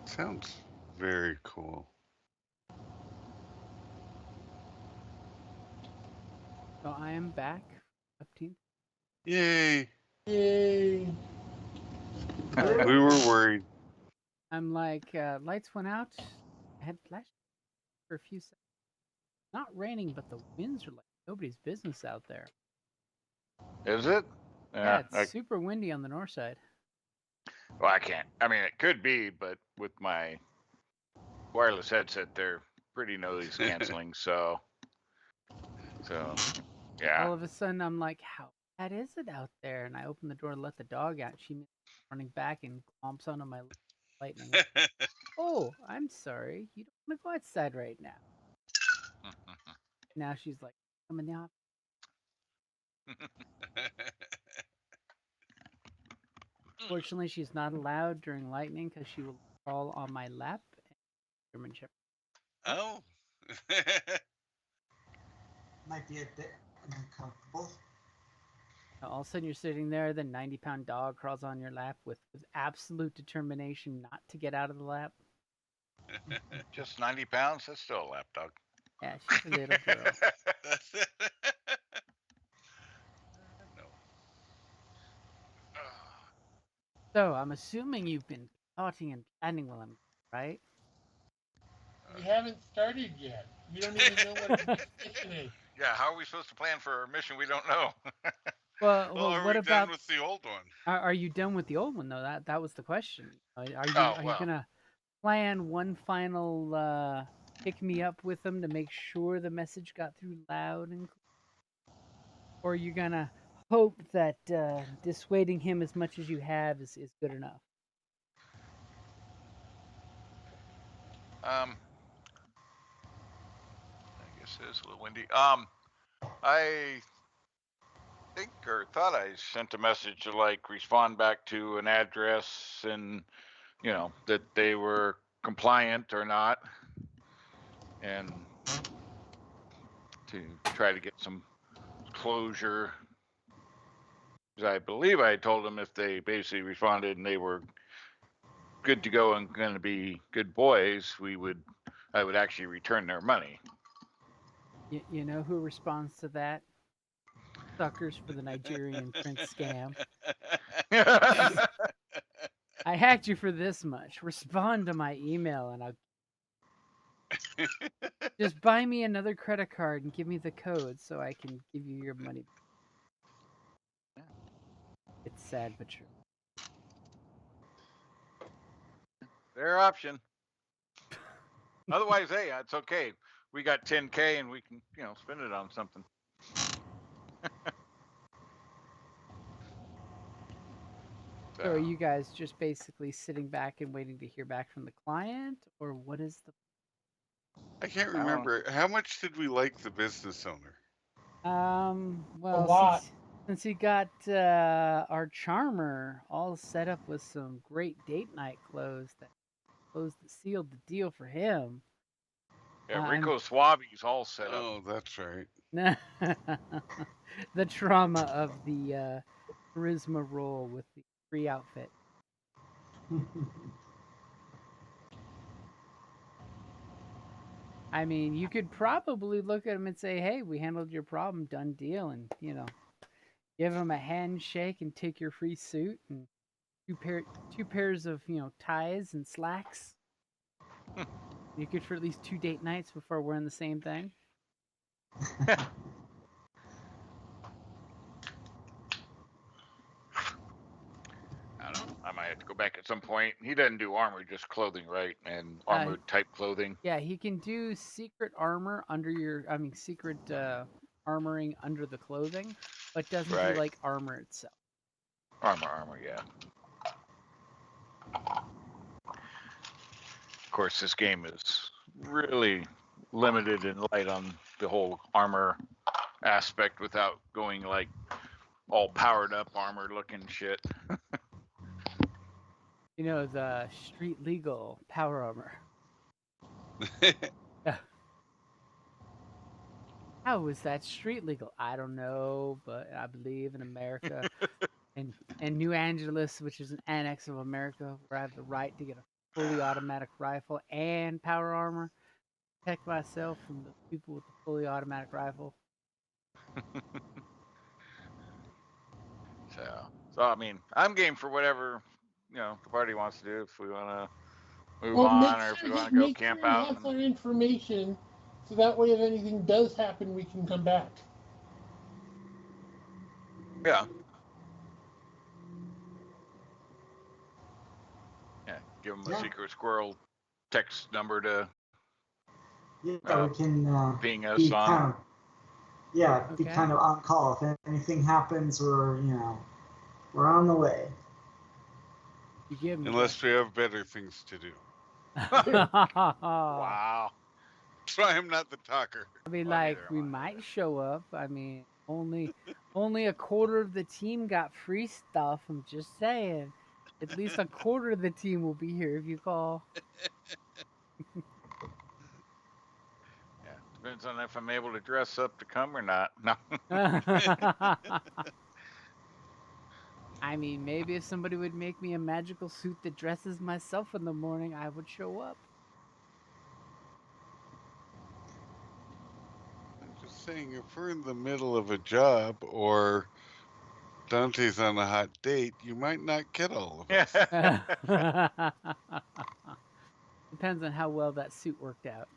Sounds very cool. So I am back. 15th. Yay! Yay! We were worried. I'm like, lights went out. I had flash for a few seconds. Not raining, but the winds are like nobody's business out there. Is it? Yeah, Yeah. it's super windy on the north side. Well, I can't. I mean, it could be, but with my wireless headset, they're pretty noise canceling. So yeah. All of a sudden, I'm like, how bad is it out there? And I open the door to let the dog out. She running back and clomps onto my lightning. Oh, I'm sorry. You don't want to go outside right now. Now she's like, I'm in the office. Fortunately, she's not allowed during lightning because she will crawl on my lap. German Shepherd. Oh. Might be a bit uncomfortable. All of a sudden, you're sitting there, the 90-pound dog crawls on your lap with absolute determination not to get out of the lap. Just 90 pounds? That's still a lap dog. Yeah, she's a little girl. No. So, I'm assuming you've been plotting and planning while I'm right? We haven't started yet. You don't even know what the mission is. Yeah, how are we supposed to plan for a mission we don't know? Well, Well, are what we about done with the old one? Are you done with the old one though? That was the question. Are you Oh, are you well. gonna plan one final pick me up with them to make sure the message got through loud and clear? Or are you gonna hope that dissuading him as much as you have is good enough? I guess it is a little windy. I think or thought I sent a message to like respond back to an address and that they were compliant or not, and to try to get some closure. Because I believe I told them if they basically responded and they were good to go and going to be good boys, I would actually return their money. You know who responds to that? Suckers for the Nigerian prince scam. I hacked you for this much. Respond to my email and I'll just buy me another credit card and give me the code so I can give you your money. It's sad but true. Their option. Otherwise, hey, it's okay. We got 10K and we can, spend it on something. So are you guys just basically sitting back and waiting to hear back from the client, or what is the? I can't remember. How much did we like the business owner? Well, A lot. since he got our charmer all set up with some great date night clothes that sealed the deal for him. Yeah, Rico Suave's all set up. Oh, that's right. The trauma of the charisma roll with the free outfit. I mean, you could probably look at him and say, "Hey, we handled your problem, done deal," and give him a handshake and take your free suit and two pairs of ties and slacks. You good for at least 2 date nights before wearing the same thing. I don't know. I might have to go back at some point. He doesn't do armor, just clothing, right? And armored type clothing. Yeah, he can do secret armor under secret armoring under the clothing, but doesn't do like armor itself. Armor, yeah. Of course, this game is really limited and light on the whole armor aspect without going like all powered up armor looking shit. The street legal power armor. How is that street legal? I don't know, but I believe in America and New Angeles, which is an annex of America, where I have the right to get a fully automatic rifle and power armor. Protect myself from the people with the fully automatic rifle. So I mean, I'm game for whatever the party wants to do. If we want to move Well, on, or if we want to go make camp sure he out. has And, our information, so that way, if anything does happen, we can come back. yeah. Yeah, give them a Yeah. secret squirrel text number to Yeah, we can ping us be on. kind of be Okay. kind of on call if anything happens, or we're on the way. You give me Unless we have better things to do. that. Wow. That's why I'm not the talker. I mean, Well, like, neither we am I. might show up. I mean, only a quarter of the team got free stuff. I'm just saying. At least a quarter of the team will be here if you call. Yeah, depends on if I'm able to dress up to come or not. No. I mean, maybe if somebody would make me a magical suit that dresses myself in the morning, I would show up. I'm just saying, if we're in the middle of a job or Dante's on a hot date, you might not get all of us. Depends on how well that suit worked out.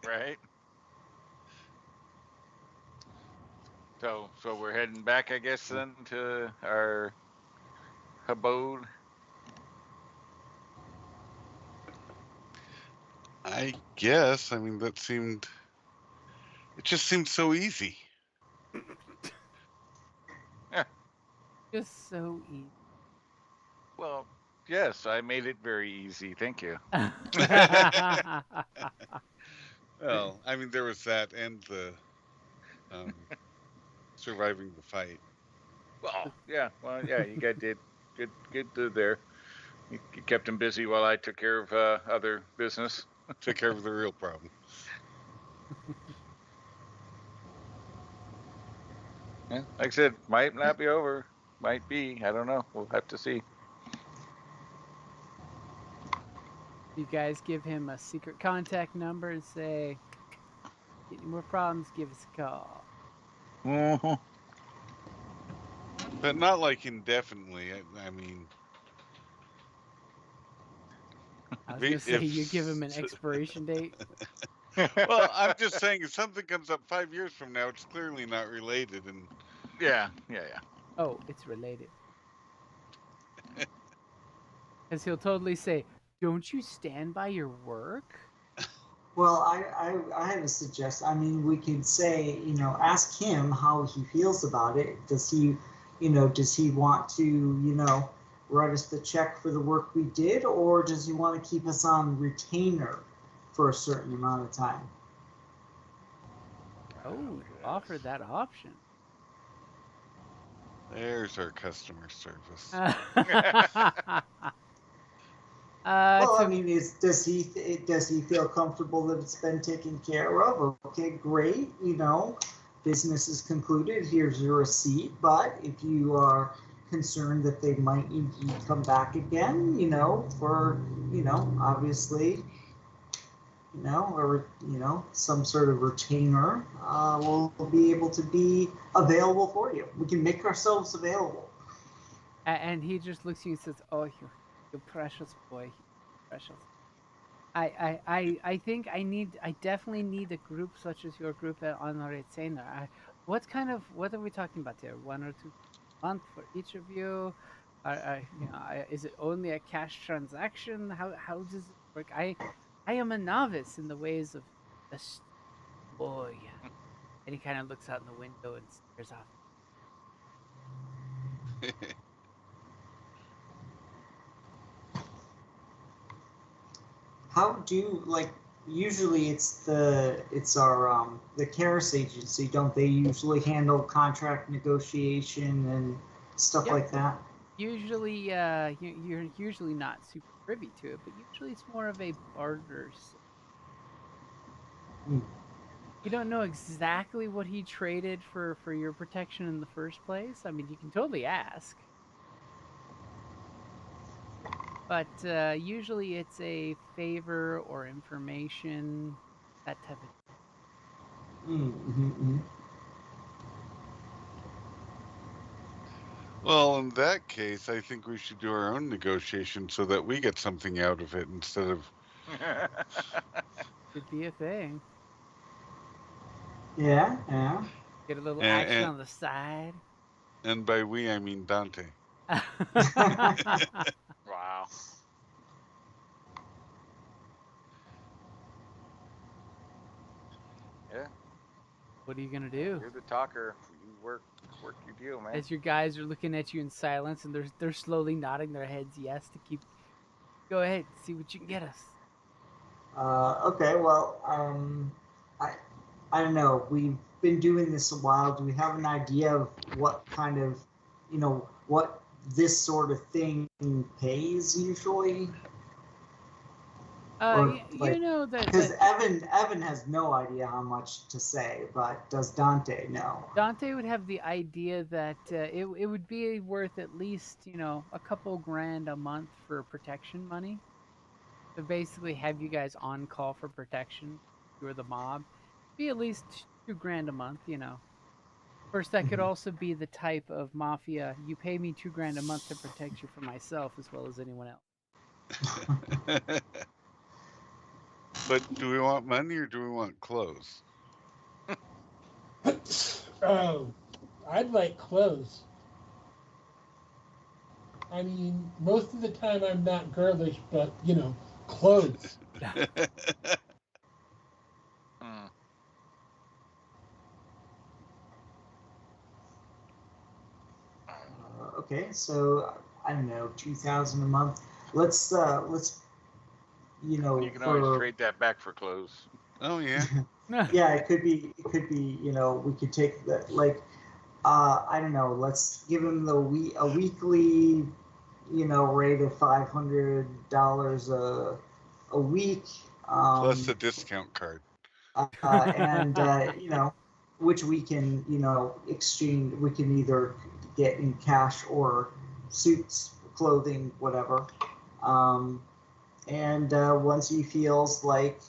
Right. So we're heading back, I guess, then to our abode. I guess. I mean, it just seemed so easy. Just so easy. Well, yes, I made it very easy. Thank you. Well, I mean, there was that and the surviving the fight. Well, yeah. Well, yeah. You guys did good there. You kept him busy while I took care of other business. Took care of the real problem. Yeah, like I said, might not be over. Might be. I don't know. We'll have to see. You guys give him a secret contact number and say, "Get any more problems? Give us a call." Mm-hmm. But not like indefinitely. I mean, I was gonna say if you give him an expiration date. well, I'm just saying, if something comes up 5 years from now, it's clearly not related, and Yeah. Oh, it's related. Because he'll totally say, "Don't you stand by your work?" Well, I have a suggestion. I mean, we could say, ask him how he feels about it. Does he want to, write us the check for the work we did, or does he want to keep us on retainer for a certain amount of time? Oh, offer that option. there's our customer service. Well, I To mean, does he feel comfortable that it's been taken care of? Okay, great. Business is concluded. Here's your receipt. But if you are concerned that they might need you to come back again, for obviously, or some sort of retainer, we'll be able to be available for you. We can make ourselves available. and he just looks at you and says, "Oh, you precious boy, precious." I think I definitely need a group such as your group on the retainer. What are we talking about here? 1 or 2 months for each of you? Is it only a cash transaction? How does it work? I am a novice in the ways of this boy. And he kind of looks out in the window and stares off. How do usually it's our the Keras agency, don't they usually handle contract negotiation and stuff Yep. like that? Usually, you're usually not super privy to it, but usually it's more of a barter. Hmm. You don't know exactly what he traded for your protection in the first place. I mean, you can totally ask. but usually it's a favor or information, that type of. Mm-hmm. Well, in that case, I think we should do our own negotiation so that we get something out of it instead of. Could be a thing. Yeah, yeah. Get a little And, action and, on the side. and by we, I mean Dante. Wow. Yeah, What are you gonna do? you're the talker. You work your deal, man. As your guys are looking at you in silence, and they're slowly nodding their heads yes to keep. Go ahead, see what you can get us. Okay, well, I, I don't know. We've been doing this a while. Do we have an idea of what kind of, what this sort of thing pays usually? Or You like, know that because Evan has no idea how much to say, but does Dante know? Dante would have the idea that it would be worth at least a couple grand a month for protection money. So basically, have you guys on call for protection. You're the mob. Be at least 2 grand a month. Of course, that could also be the type of mafia. You pay me 2 grand a month to protect you from myself as well as anyone else. But do we want money or do we want clothes? Oh, I'd like clothes. I mean, most of the time I'm not girlish, but clothes. Hmm. Okay, so I don't know, 2,000 a month. Let's You can always for trade that back for clothes. Oh yeah. yeah, it could be, we could take that, like, I don't know, let's give him a weekly, rate of $500 a week, Plus the discount card. and which we can, exchange. We can either get in cash or suits, clothing, whatever. Um, and once he feels like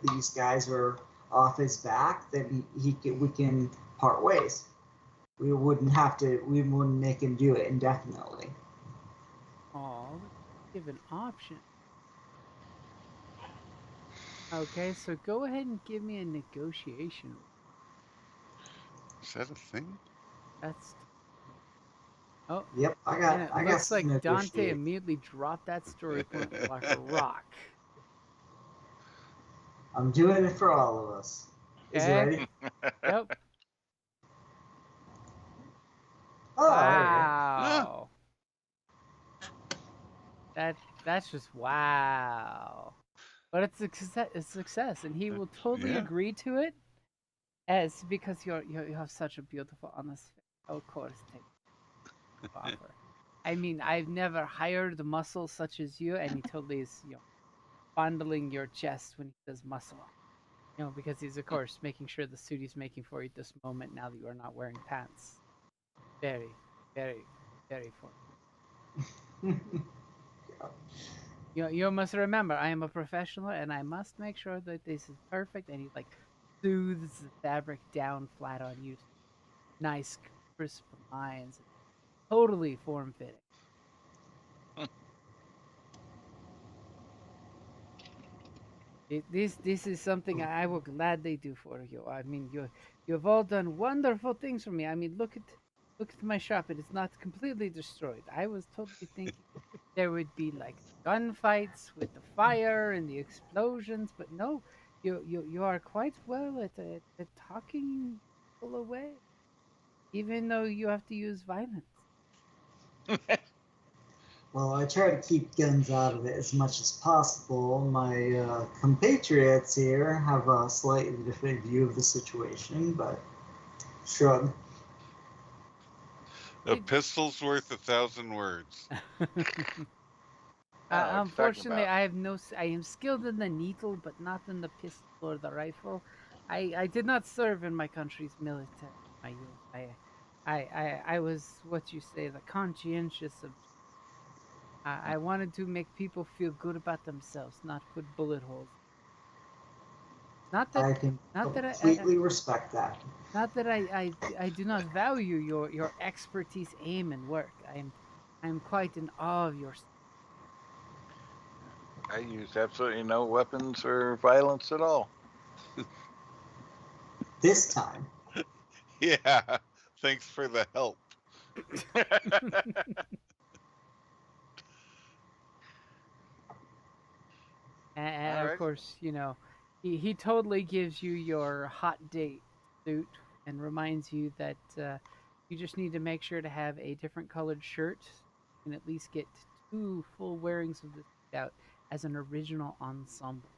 these guys are off his back, then we can part ways. We wouldn't make him do it indefinitely. Oh, give an option. Okay, so go ahead and give me a negotiation. Is that a thing? That's oh, Yep, I and got it I got looks some like Dante negotiate. immediately dropped that story point like a rock. I'm doing it for all of us. Is it Okay. ready? Yep. Oh, there you go. Ah, Wow. That's just wow. But it's a success, and he will totally yeah. agree to it, as because you have such a beautiful, honest face. Of course, take the offer. I mean, I've never hired the muscle such as you, and he totally is, fondling your chest when he says muscle. Because he's of course making sure the suit he's making for you at this moment, now that you are not wearing pants. Very, very, very fun. You must remember, I am a professional, and I must make sure that this is perfect. And he like soothes the fabric down flat on you, nice, crisp lines, totally form fitting. This is something I will gladly do for you. I mean, you have all done wonderful things for me. I mean, look at my shop. It is not completely destroyed. I was totally thinking there would be like gunfights with the fire and the explosions, but no, you are quite well at talking people away, even though you have to use violence. Well, I try to keep guns out of it as much as possible. My compatriots here have a slightly different view of the situation, but shrug. A pistol's worth 1,000 words. I don't know what you're talking Unfortunately, about. I have no. I am skilled in the needle, but not in the pistol or the rifle. I did not serve in my country's military. My youth. I was what you say the conscientious of. I wanted to make people feel good about themselves, not put bullet holes. Not that, I can not that completely respect that. not that I do not value your expertise, aim, and work. I'm quite in awe of your. I used absolutely no weapons or violence at all. This time. Yeah. Thanks for the help. And of Alrighty. course, he totally gives you your hot date suit and reminds you that you just need to make sure to have a different colored shirt and at least get 2 full wearings of this out as an original ensemble.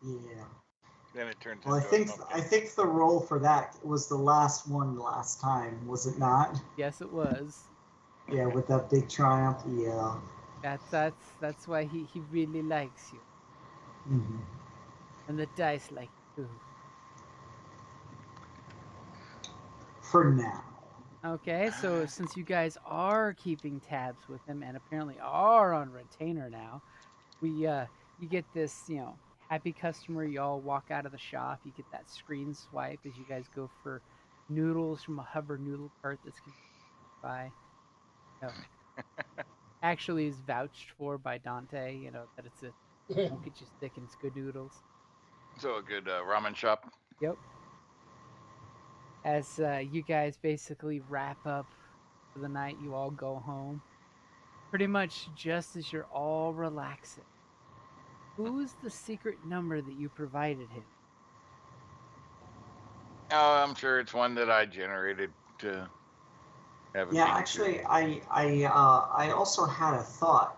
Yeah. Then it turns Well, I into a think pumpkin. I think the role for that was the last one last time, was it not? Yes, it was. Yeah, with that big triumph. Yeah. That's why he really likes you, Hmm. and the dice like you too. For now. Okay, so since you guys are keeping tabs with him and apparently are on retainer now, we you get this, happy customer. You all walk out of the shop. You get that screen swipe as you guys go for noodles from a Hover noodle cart that's by, you know, actually is vouched for by Dante. That it's a won't get you sick and it's good noodles. So a good ramen shop. Yep. As you guys basically wrap up for the night, you all go home. Pretty much just as you're all relaxing. Who's the secret number that you provided him? Oh, I'm sure it's one that I generated to have a Yeah, peek through. actually, I also had a thought.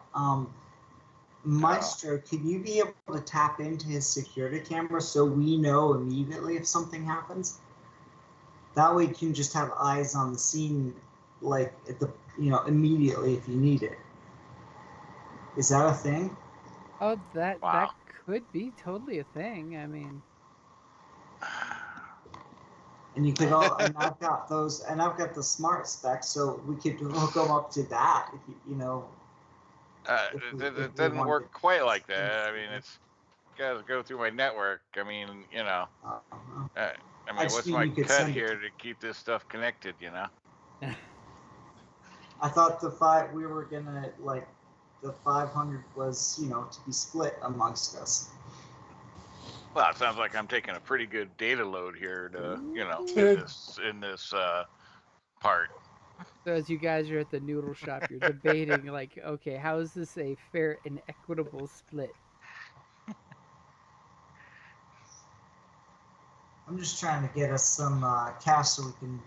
Maestro, can you be able to tap into his security camera so we know immediately if something happens? That way, you can just have eyes on the scene, like at the immediately if you need it. Is that a thing? Oh, that Wow. could be totally a thing. I mean, And you could all, and I've got those, and I've got the smart specs, so we could hook them up to that if It if we doesn't wanted work to. quite like that. I mean, it's got to go through my network. I mean, Uh, uh, I I mean, just what's mean my you could cut send it here to. to keep this stuff connected? I thought the five we were gonna like the 500 was to be split amongst us. Well, it sounds like I'm taking a pretty good data load here to, in this part. so as you guys are at the noodle shop, you're debating like, okay, how is this a fair and equitable split? I'm just trying to get us some cash so we can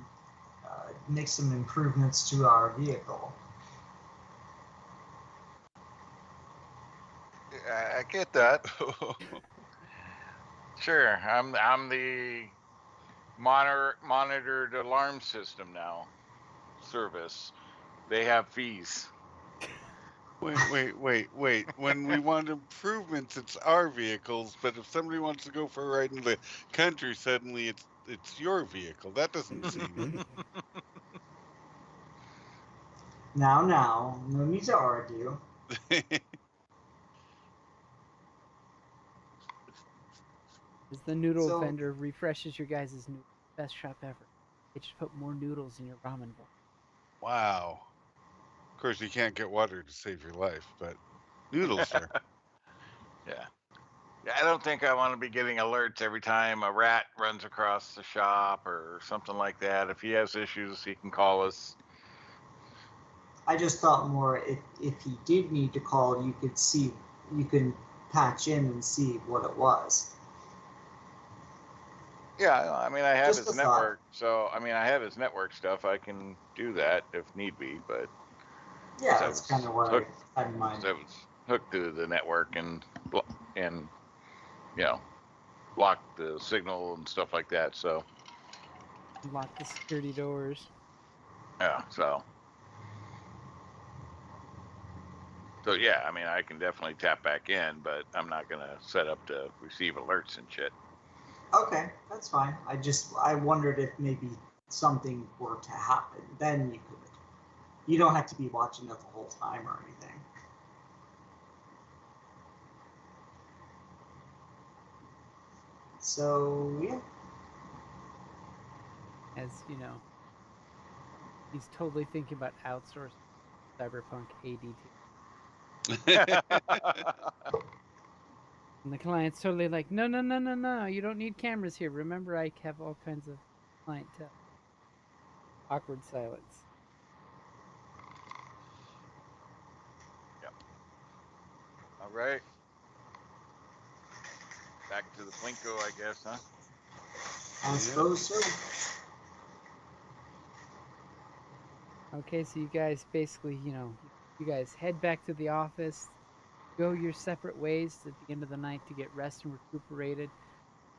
make some improvements to our vehicle. I get that. Sure, I'm the monitored alarm system now. Service. They have fees. Wait. When we want improvements, it's our vehicles, but if somebody wants to go for a ride in the country, suddenly it's your vehicle. That doesn't seem. Now, no need to argue. As the noodle So vendor refreshes your guys' noodles, best shop ever. They just put more noodles in your ramen bowl. Wow. Of course, you can't get water to save your life, but noodles are. Yeah. I don't think I want to be getting alerts every time a rat runs across the shop or something like that. If he has issues, he can call us. I just thought more if he did need to call, you can patch in and see what it was. Yeah, I mean, I have Just a his thought. network, so I mean, I have his network stuff. I can do that if need be, but Yeah, so that's kind of what hooked, I had in mind. so it's hooked to the network and you know block the signal and stuff like that. So Unlock the security doors. yeah, so yeah, I mean, I can definitely tap back in, but I'm not gonna set up to receive alerts and shit. Okay, that's fine. I wondered if maybe something were to happen, then you could. You don't have to be watching it the whole time or anything. So yeah. As you know, he's totally thinking about outsourcing Cyberpunk ADT. And the client's totally like, no, no, no, no, no, you don't need cameras here. Remember, I have all kinds of clientele. Awkward silence. Yep. All right. Back to the Plinko, I guess, huh? I suppose so. Okay, so you guys basically, you guys head back to the office, go your separate ways at the end of the night to get rest and recuperated,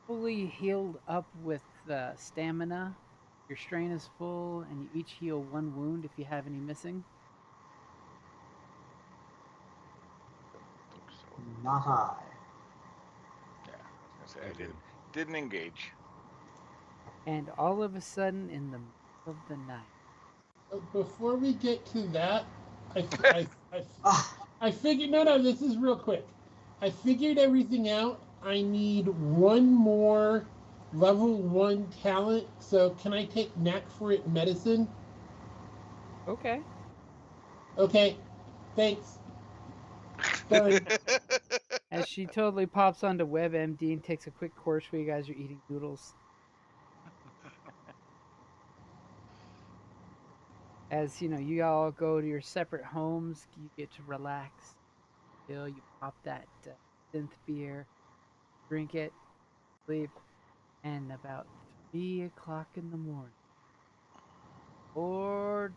fully healed up with stamina. Your strain is full, and you each heal one wound if you have any missing. Don't think so. Not I. Yeah, I was gonna say I didn't engage. And all of a sudden, in the middle of the night, Before we get to that, Ah, I figured. No, this is real quick. I figured everything out. I need one more level 1 talent. So can I take knack for it medicine? okay. Okay, thanks. Done. As she totally pops onto WebMD and takes a quick course where you guys are eating noodles. As you all go to your separate homes, you get to relax. You pop that synth beer, drink it, sleep, and about 3 o'clock in the morning, or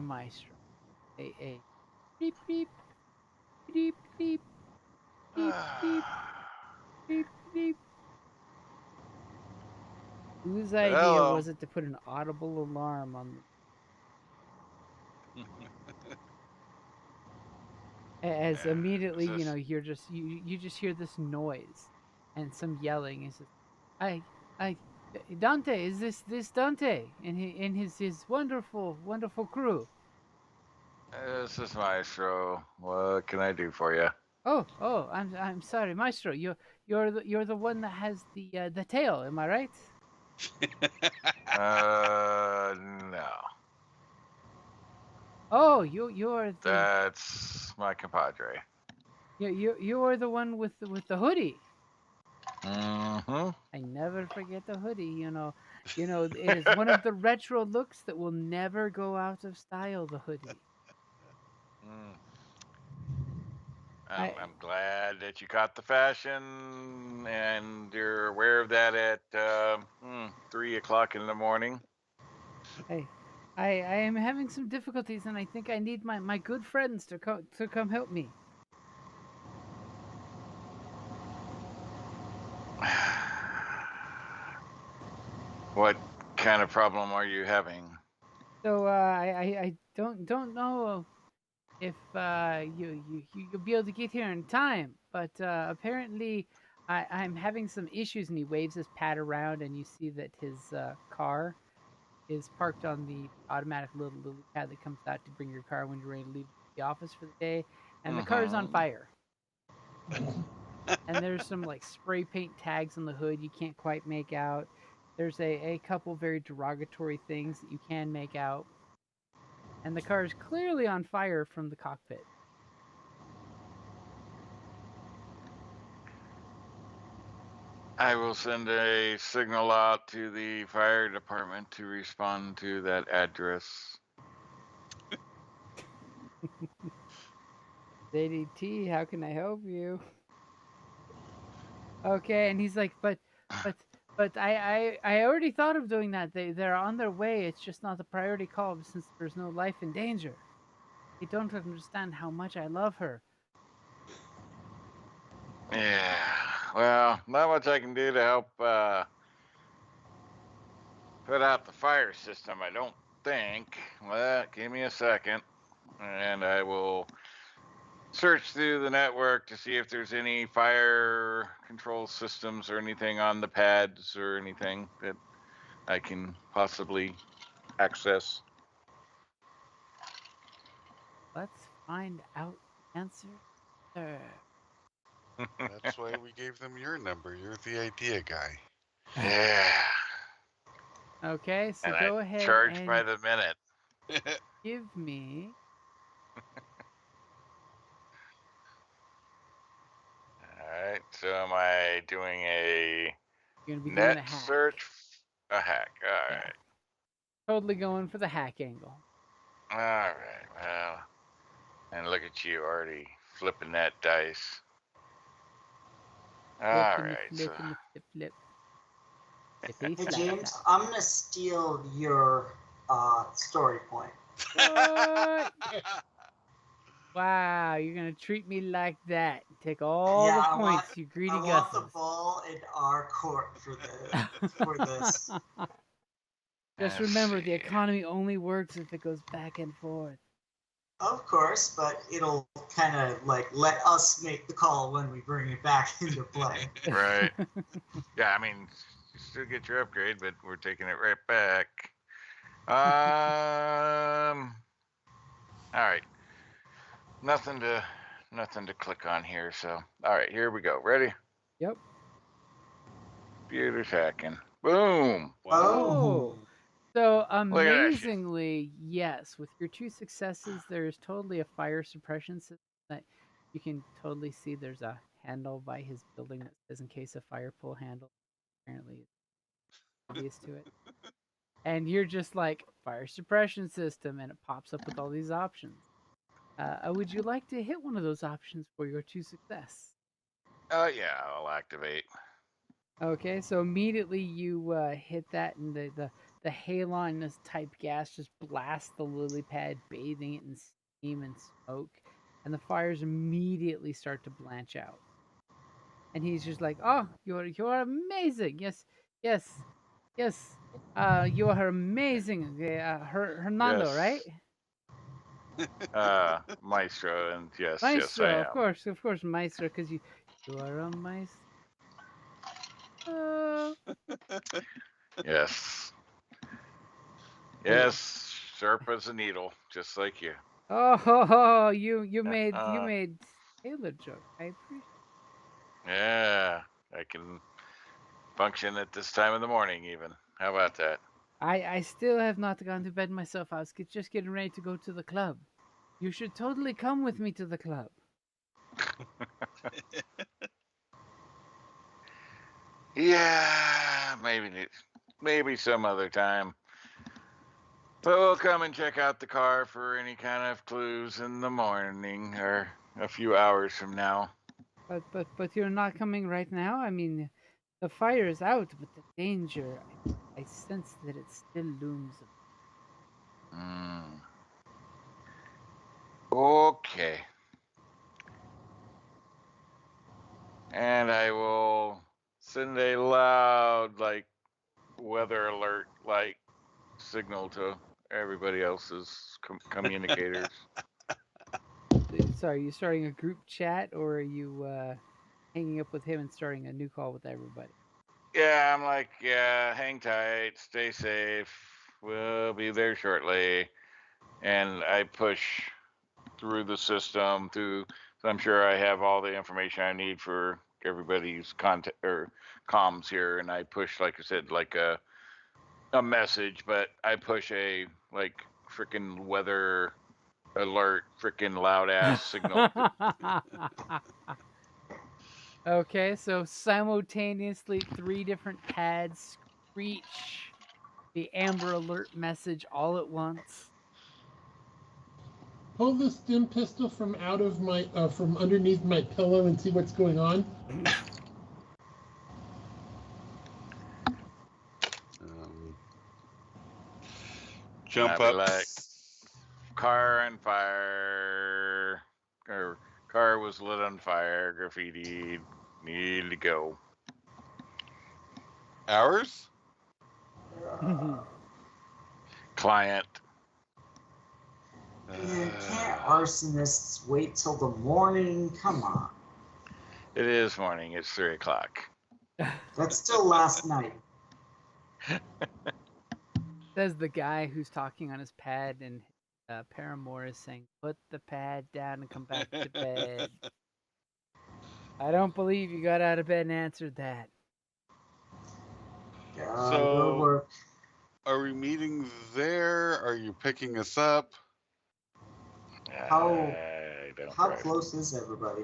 Maestro, a beep beep beep beep beep beep beep beep. Whose idea Hello. was it to put an audible alarm on as Yeah, immediately is this- you just hear this noise and some yelling. It says, I Dante, is this Dante and his wonderful crew? This is Maestro. What can I do for you? Oh, I'm sorry, Maestro. You're the one that has the tail. Am I right? No. Oh, you're the That's my compadre. you're the one with the hoodie. Mm-hmm. I never forget the hoodie. It is one of the retro looks that will never go out of style. The hoodie. Mm. I I'm glad that you caught the fashion and you're aware of that at 3 o'clock in the morning. I I am having some difficulties, and I think I need my good friends to come help me. What kind of problem are you having? So I don't know if you'll be able to get here in time, but apparently I'm having some issues. And he waves his pad around, and you see that his car is parked on the automatic little lily pad that comes out to bring your car when you're ready to leave the office for the day, and the car is on Mm-hmm. fire. And there's some like spray paint tags on the hood you can't quite make out. There's a couple very derogatory things that you can make out. And the car is clearly on fire from the cockpit. I will send a signal out to the fire department to respond to that address. ADT, how can I help you? Okay, and he's like, but I already thought of doing that. They're on their way. It's just not the priority call since there's no life in danger. They don't understand how much I love her. Yeah, well, not much I can do to help put out the fire system, I don't think. Well, give me a second, and I will search through the network to see if there's any fire control systems or anything on the pads or anything that I can possibly access. Let's find out the answer. Sir. That's why we gave them your number. You're the idea guy. Yeah. Okay, so And go I ahead charge and by the minute. give me. All right. So am I doing a You're gonna be doing net a hack. search? A hack. All Yeah. right. Totally going for the hack angle. All right. Well, and look at you already flipping that dice. All Flipping right. the So flip and the flip flip. Hey Flippy flap James, flap. I'm gonna steal your story point. What? Wow, you're gonna treat me like that. Take all the points, you greedy I want the gusses. ball in our court for this. Just let's remember, see. the economy only works if it goes back and forth. Of course, but it'll kind of like let us make the call when we bring it back into play. Right. Yeah, I mean, you still get your upgrade, but we're taking it right back. All right. Nothing to click on here. So, all right, here we go. Ready? Yep. Computer's hacking. Boom. Oh. So Look at that shit. amazingly, yes, with your 2 successes, there's totally a fire suppression system that you can totally see. There's a handle by his building that says in case of fire, pull handle. Apparently, it's obvious to it. And you're just like fire suppression system, and it pops up with all these options. Would you like to hit one of those options for your 2 success? Yeah, I'll activate. Okay, so immediately you hit that, and the halon type gas just blasts the lily pad, bathing it in steam and smoke, and the fires immediately start to blanch out. And he's just like, "Oh, you're amazing! Yes, yes, yes. You are amazing, Hernando, Yes. right? Maestro, and yes, Maestro, yes, I am. of course, Maestro, because you are a maestro." Yes. Yes, sharp as a needle, just like you. Oh, you Uh, made Taylor joke. I appreciate. yeah, I can function at this time of the morning, even. How about that? I still have not gone to bed myself. I was just getting ready to go to the club. You should totally come with me to the club. Yeah, maybe some other time. But we'll come and check out the car for any kind of clues in the morning or a few hours from now. But you're not coming right now. I mean, the fire is out, but the danger, I sense that it still looms. Mm. Okay. And I will send a loud, like, weather alert, like, signal to everybody else's communicators. Sorry, you starting a group chat, or are you hanging up with him and starting a new call with everybody? Yeah, I'm like, yeah, hang tight, stay safe. We'll be there shortly. And I push through the system so I'm sure I have all the information I need for everybody's contact or comms here. And I push, like I said, like a message, but I push a like freaking weather alert, freaking loud ass signal. Okay, so simultaneously, 3 different pads screech the Amber Alert message all at once. Pull the stim pistol from out of my from underneath my pillow and see what's going on. Jump I'll up. be like, car on fire, or car was lit on fire, graffiti, need to go. Hours? Client. Can't arsonists wait till the morning? Come on. It is morning. It's 3:00. That's still last night. Says the guy who's talking on his pad and Paramore is saying, "Put the pad down and come back to bed." I don't believe you got out of bed and answered that. Gotta go to So, work. are we meeting there? Are you picking us up? How I don't how drive. close is everybody?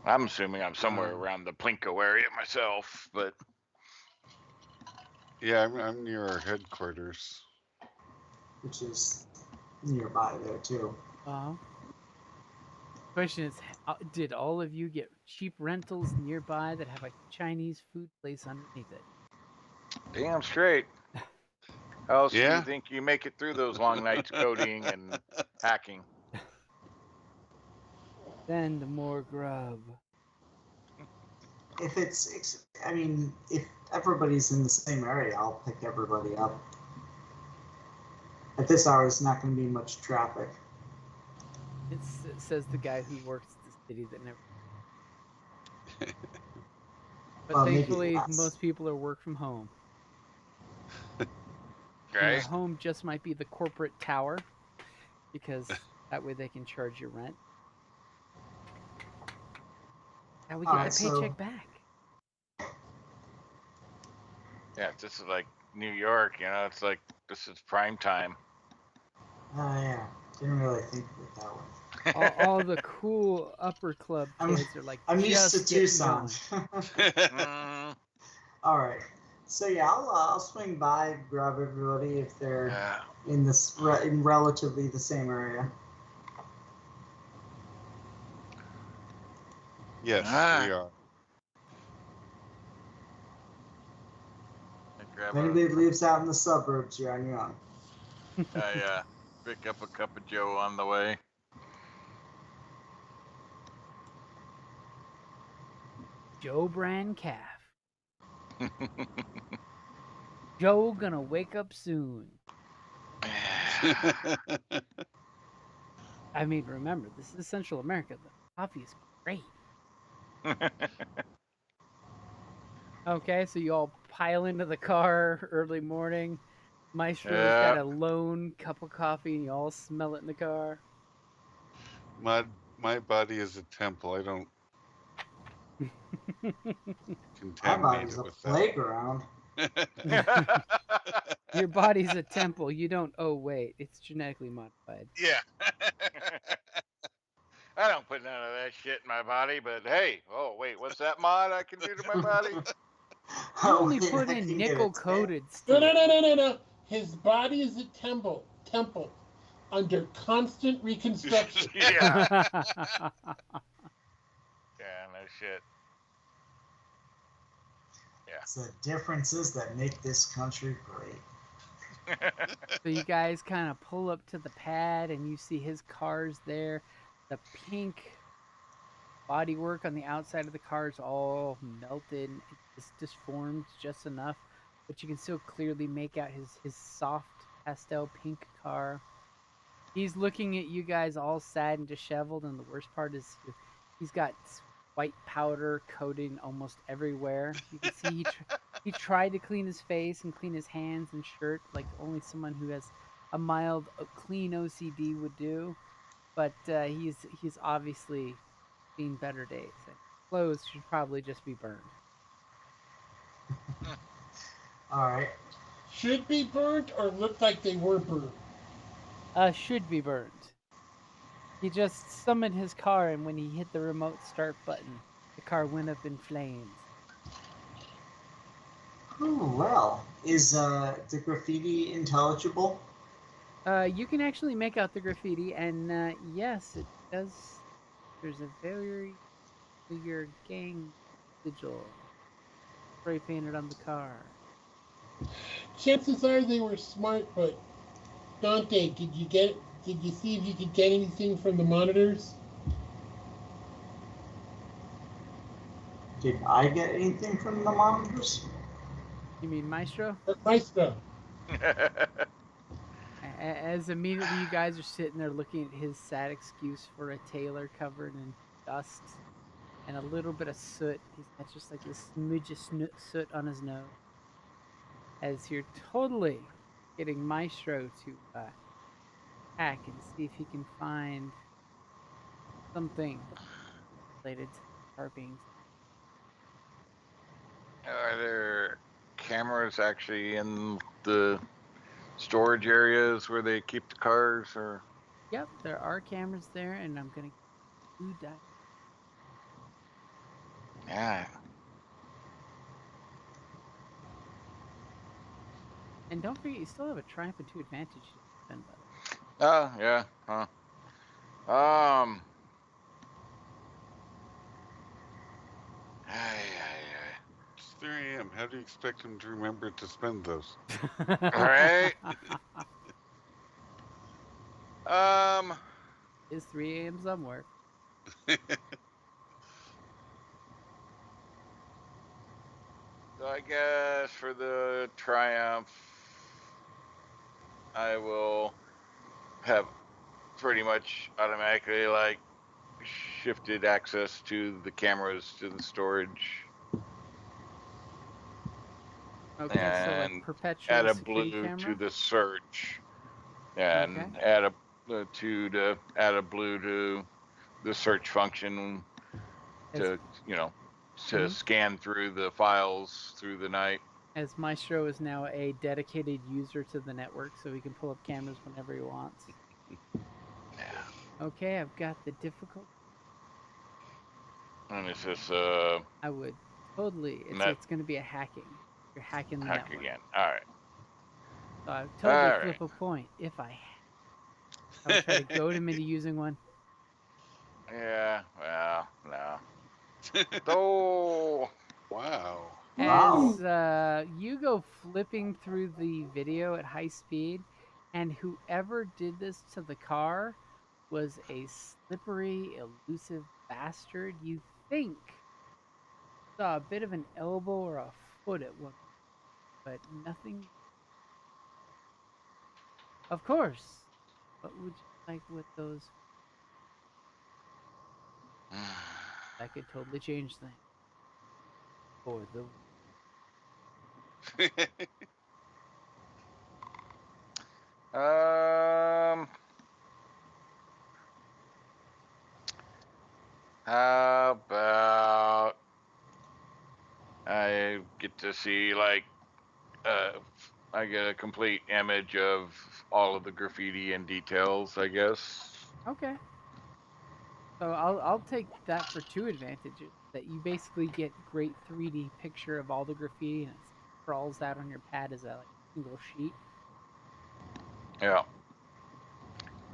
I'm assuming I'm somewhere Um, around the Plinko area myself, but Yeah, I'm near our headquarters. Which is nearby there too. Uh-huh. Question is, did all of you get cheap rentals nearby that have a Chinese food place underneath it? damn straight. How else do you Yeah. think you make it through those long nights coding and hacking? Send more grub. If I mean, if everybody's in the same area, I'll pick everybody up. At this hour, it's not going to be much traffic. It says the guy who works at the city that never. But Well, maybe thankfully, less. most people are work from home. And their Right? home just might be the corporate tower, because that way they can charge you rent. How we get Alright, the so paycheck back? Yeah, this is like New York, you know, it's like this is prime time. yeah, didn't really think of it that way. All the cool upper club kids are like I'm used just to getting Tucson. Mm, All right. So yeah, I'll swing by, grab everybody if they're yeah. in this in relatively the same area. Yes, Ah. we are. I grab If anybody lives out in the suburbs, you're on your own. I pick up a cup of Joe on the way. Joe brand calf. Joe gonna wake up soon. I mean, remember, this is Central America. The coffee is great. Okay, so you all pile into the car early morning. Maestro's got a lone cup of coffee, and you all smell it in the car. My body is a temple. I don't My contaminate body's it a with playground. that. Your body's a temple. You don't owe weight. It's genetically modified. Yeah. I don't put none of that shit in my body, but hey, oh wait, what's that mod I can do to my body? You only Wait, put I in can get it nickel-coated No, steel. no. His body is a temple under constant reconstruction. Yeah. Yeah, no shit. It's the differences that make this country great. So you guys kind of pull up to the pad, and you see his cars there. The pink bodywork on the outside of the car is all melted. It's disformed just enough, but you can still clearly make out his soft pastel pink car. He's looking at you guys all sad and disheveled, and the worst part is he's got white powder coating almost everywhere. You can see he tried to clean his face and clean his hands and shirt like only someone who has a mild, clean OCD would do. But he's obviously seen better days. And clothes should probably just be burned. All right. Should be burnt or look like they were burnt. Should be burned. He just summoned his car, and when he hit the remote start button, the car went up in flames. Ooh, well, is the graffiti intelligible? You can actually make out the graffiti, and yes, it does. There's a very clear gang sigil spray painted on the car. Chances are they were smart, but Dante, did you see if you could get anything from the monitors? Did I get anything from the monitors? You mean Maestro? Maestro. As immediately you guys are sitting there looking at his sad excuse for a tailor covered in dust and a little bit of soot. He's got just like this smidge of soot on his nose. As you're totally getting Maestro to hack and see if he can find something related to the car being. Are there cameras actually in the storage areas where they keep the cars, or? Yep, there are cameras there, and I'm gonna do that. Yeah. And don't forget, you still have a triumph and 2 advantage to spend by the way. Oh, yeah. Huh. Um. It's 3 a.m. How do you expect him to remember to spend those? All right. It's 3 a.m. somewhere. So I guess for the triumph, I will have pretty much automatically like shifted access to the cameras to the storage, Okay, so like and perpetual add a security blue camera. to the search, Okay. and add a two to add a blue to the search function As, to to scan through the files through the night. as Maestro is now a dedicated user to the network, so he can pull up cameras whenever he wants. Yeah. Okay, I've got the difficult. And it's just I would totally. It's going to be a hacking. You're hacking the hack network. again. All right. So I would totally All flip right. a point if I would try to goad him into using one. Yeah. Well, no. Oh. Wow. Wow. As you go flipping through the video at high speed, and whoever did this to the car was a slippery, elusive bastard. You think saw a bit of an elbow or a foot at one, but nothing. Of course. What would you like with those? That could totally change things for the. um. How about I get to see I get a complete image of all of the graffiti and details, I guess. Okay. So I'll take that for 2 advantages. That you basically get great 3D picture of all the graffiti and it crawls out on your pad as a like single sheet. Yeah.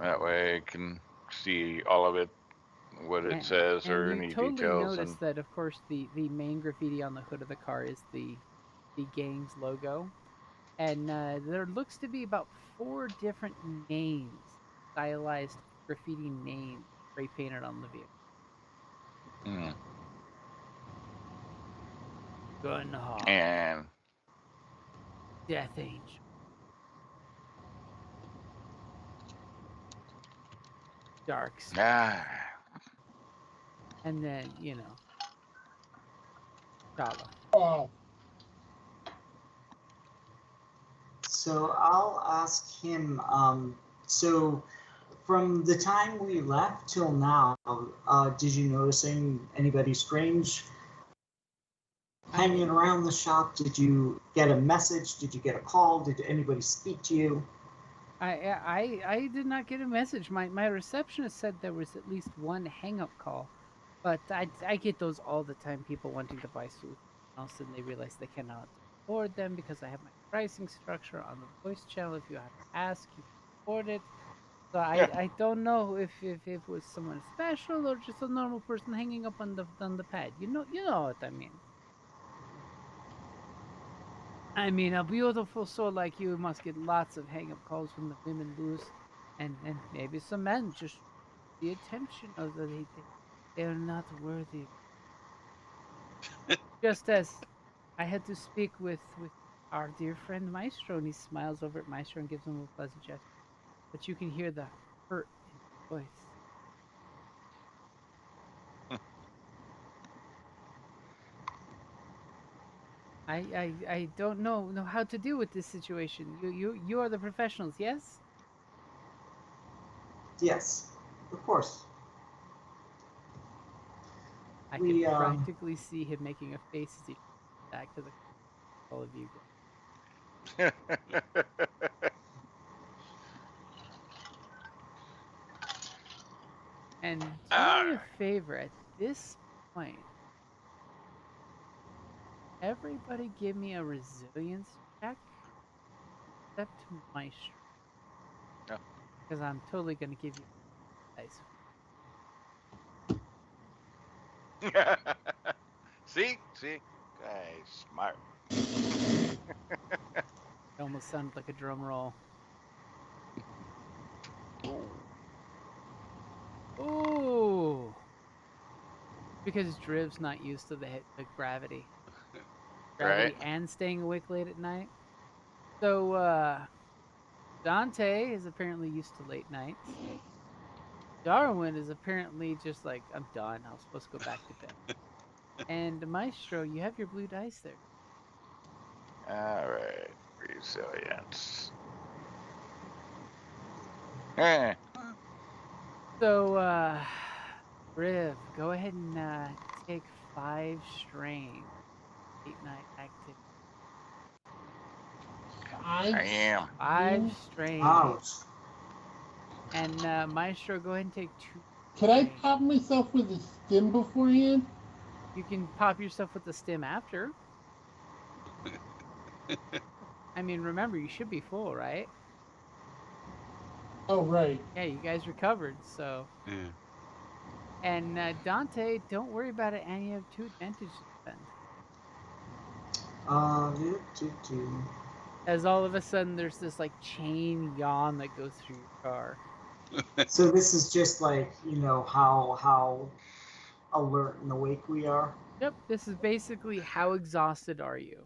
That way I can see all of it, what it says, And or you any totally details. notice And that of course the main graffiti on the hood of the car is the gang's logo. And there looks to be about 4 different names, stylized graffiti names, spray painted on the vehicle. mm, Gunhawk, and Death Angel, Dark Spirit, ah, and then Chala. Oh, So I'll ask him. So from the time we left till now, did you notice anybody strange hanging around the shop? Did you get a message? Did you get a call? Did anybody speak to you? I did not get a message. My receptionist said there was at least one hang up call, but I get those all the time. People wanting to buy suits, all of a sudden they realize they cannot afford them because I have my pricing structure on the voice channel. If you have to ask, you can afford it. So yeah. I don't know if it was someone special or just a normal person hanging up on the pad. You know what I mean. I mean, a beautiful soul like you must get lots of hang-up calls from the women loose, and maybe some men just the attention of they are not worthy. Just as I had to speak with our dear friend Maestro, and he smiles over at Maestro and gives him a pleasant gesture. But you can hear the hurt in his voice. I don't know how to deal with this situation. You are the professionals, yes? Yes, of course. I can We practically see him making a face as he comes back to the all of you guys. And do me a favor at this point. Everybody give me a resilience check, except Maestro, Yeah. because I'm totally gonna give you dice. See, guys, smart. It almost sounded like a drum roll. Ooh, because Driv's not used to the gravity, Right? and staying awake late at night. So Dante is apparently used to late nights. Darwin is apparently just like, I'm done. I was supposed to go back to bed. And Maestro, you have your blue dice there. All right, resilience. Eh. So, Riv, go ahead and take 5 strain. 8-night activity. I am. 5 strain. ouch. And Maestro, go ahead and take 2 Could I strain. pop myself with a stim beforehand? You can pop yourself with the stim after. I mean, remember, you should be full, right? Oh, right. Yeah, you guys recovered, so. Yeah. And Dante, don't worry about it, and you have 2 advantages to spend. Do. As all of a sudden, there's this like chain yawn that goes through your car. So this is just like, how alert and awake we are. Yep, this is basically how exhausted are you?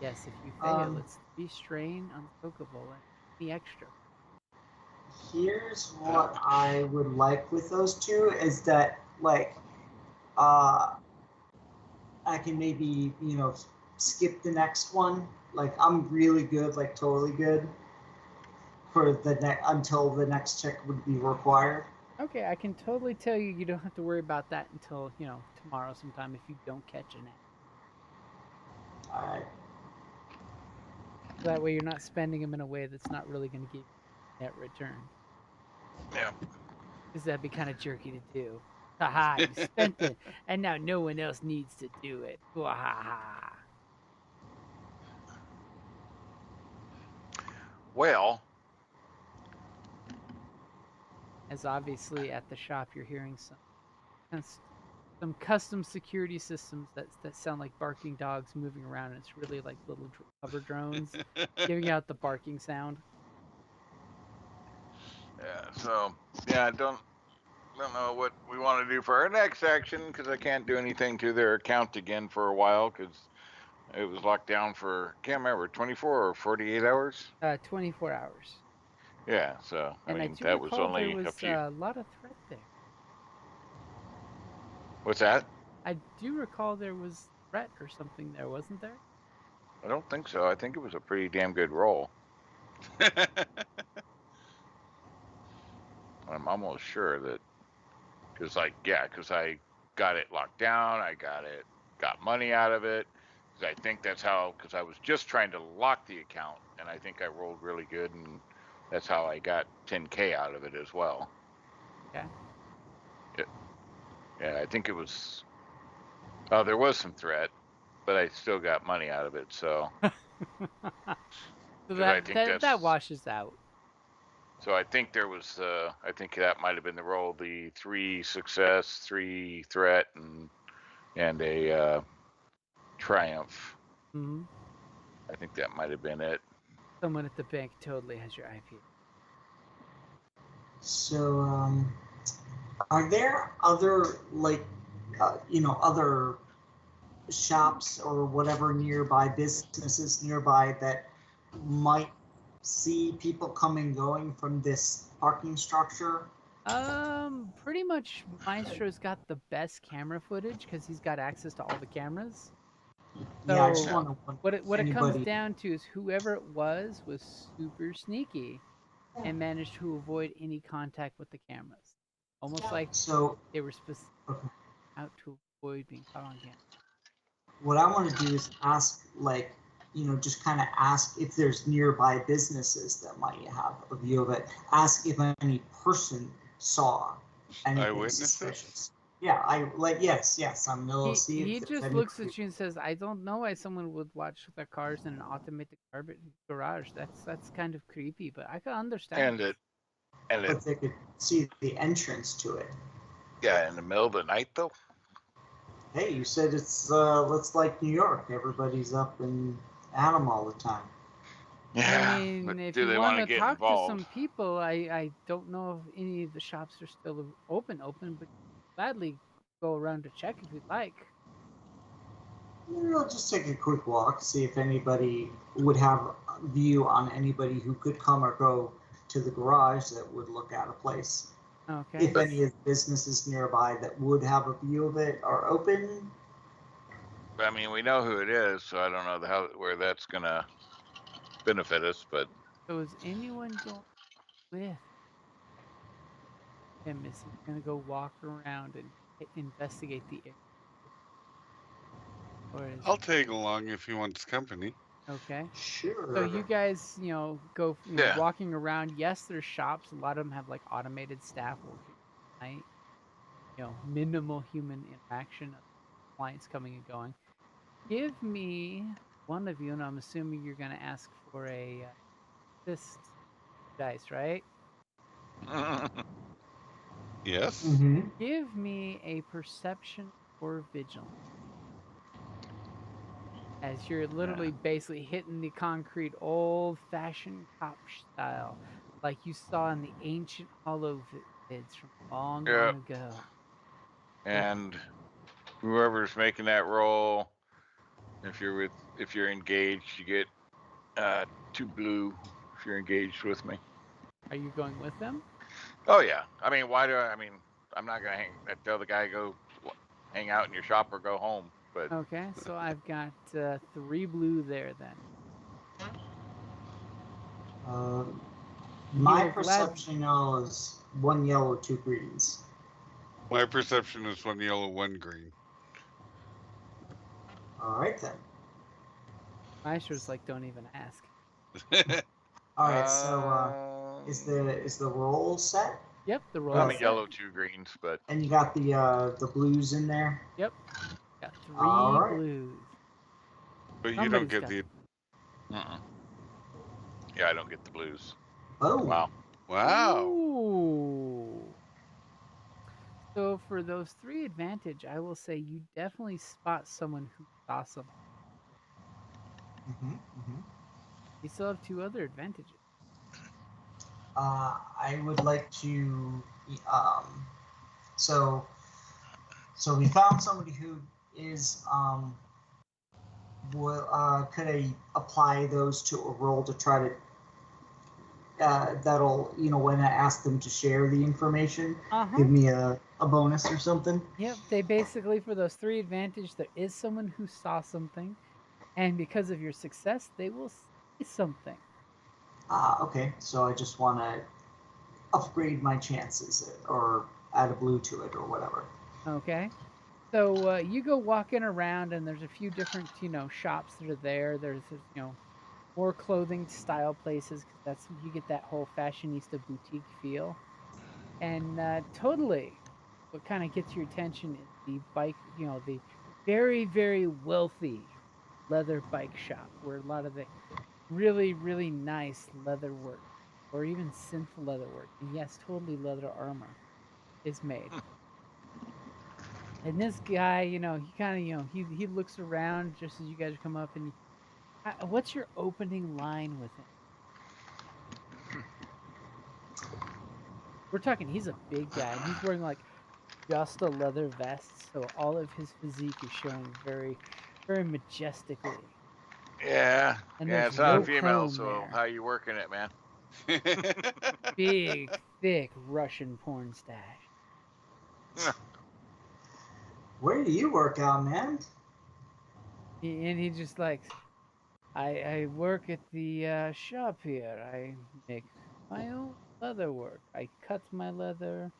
Yes, if you fail, it's 3 strain, unsoakable, and any extra. Here's what I would like with those two is that, like, uh, I can maybe, skip the next one. Like, I'm really good, like totally good for the until the next check would be required. Okay, I can totally tell you you don't have to worry about that until, tomorrow sometime if you don't catch an egg. All right. That way you're not spending them in a way that's not really going to give you net return. Yeah. Because that'd be kind of jerky to do. Haha, you spent it, and now no one else needs to do it. Wahaha. Well, As obviously at the shop you're hearing some custom security systems that sound like barking dogs moving around, and it's really like little hover drones giving out the barking sound. yeah. So yeah, I don't know what we want to do for our next action because I can't do anything to their account again for a while because it was locked down for can't remember 24 or 48 hours. 24 hours. Yeah. So I And I mean do that was recall there only was a few. a lot of threat there. What's that? I do recall there was threat or something there, wasn't there? I don't think so. I think it was a pretty damn good roll. I'm almost sure that because I got it locked down. I got money out of it. Because I think that's how. Because I was just trying to lock the account, and I think I rolled really good, and that's how I got 10K out of it as well. Okay. Yeah, I think it was. Oh, there was some threat, but I still got money out of it. So So I think that washes out. So I think there was. I think that might have been the roll: the 3 success, 3 threat, and a triumph. Mm-hmm. I think that might have been it. Someone at the bank totally has your IP. So, are there other other shops or whatever nearby, businesses nearby that might see people coming and going from this parking structure? Pretty much Maestro's got the best camera footage because he's got access to all the cameras. Yeah, I just So want to what it comes anybody. down to is whoever it was super sneaky and managed to avoid any contact with the cameras, almost like So they were specific okay. out to avoid being caught on camera. What I want to do is ask, like, just kind of ask if there's nearby businesses that might have a view of it. Ask if any person saw anything Eyewitnesses? suspicious. Yeah, yes, I'm gonna see He if there's just any. looks at you and says, "I don't know why someone would watch their cars in an automated garage. That's kind of creepy, but I can understand." And it, But they could see the entrance to it. yeah, in the middle of the night though. Hey, you said it's like New York. Everybody's up and at 'em all the time. Yeah, I mean, but if do you they want want to to get talk to involved? some people, I don't know if any of the shops are still open, but gladly go around to check if you'd like. I'll just take a quick walk, see if anybody would have a view on anybody who could come or go to the garage that would look at a place. Okay. If any of the businesses nearby that would have a view of it are open. I mean, we know who it is, so I don't know where that's gonna benefit us. But So is anyone going with him? Is he going to go walk around and investigate the area? Or is I'll tag along if he wants company. okay? Sure. So you guys, go, Yeah. walking around. Yes, there's shops. A lot of them have like automated staff working at night. Minimal human interaction of clients coming and going. Give me one of you, and I'm assuming you're going to ask for a assist dice, right? Yes. Mm-hmm. Give me a perception or vigilance. As you're literally basically hitting the concrete old-fashioned cop style, like you saw in the ancient hollow vids from long, yeah, long ago. and whoever's making that roll, if you're engaged, you get 2 blue if you're engaged with me. Are you going with them? Oh yeah. I mean, I'm not gonna tell the guy go hang out in your shop or go home. But Okay, so I've got 3 blue there then. My will perception is 1 yellow, 2 greens. My perception is 1 yellow, 1 green. All right then. Maestro's like, don't even ask. All right. So is the roll set? Yep, the roll. I'm is a set. yellow, 2 greens, but And you got the blues in there. Yep, got 3 All right. blues. But you Somebody's don't get got the. yeah, I don't get the blues. Oh. Wow. Wow. Ooh. So for those 3 advantage, I will say you definitely spot someone who saw something. You still have 2 other advantages. I would like to. So we found somebody who is. Could I apply those to a roll to try to? That'll when I ask them to share the information, give me a bonus or something. Yep, they basically, for those 3 advantage, there is someone who saw something, and because of your success, they will see something. Okay, so I just want to upgrade my chances or add a blue to it or whatever. Okay. So you go walking around, and there's a few different, shops that are there. There's, more clothing style places, because that's you get that whole fashionista boutique feel. And totally, what kind of gets your attention is the bike, the very, very wealthy leather bike shop, where a lot of the really, really nice leather work, or even synth leather work, and yes, totally leather armor, is made. And this guy, he kind of, he looks around just as you guys come up, and what's your opening line with him? We're talking, he's a big guy, and he's wearing like just a leather vest, so all of his physique is showing very, very majestically. Yeah. And Yeah, there's it's not no a female, chrome so there. how you working it, man? Big, thick Russian porn stash. Where do you work out, man? And he just like, I work at the shop here. I make my own leather work. I cut my leather.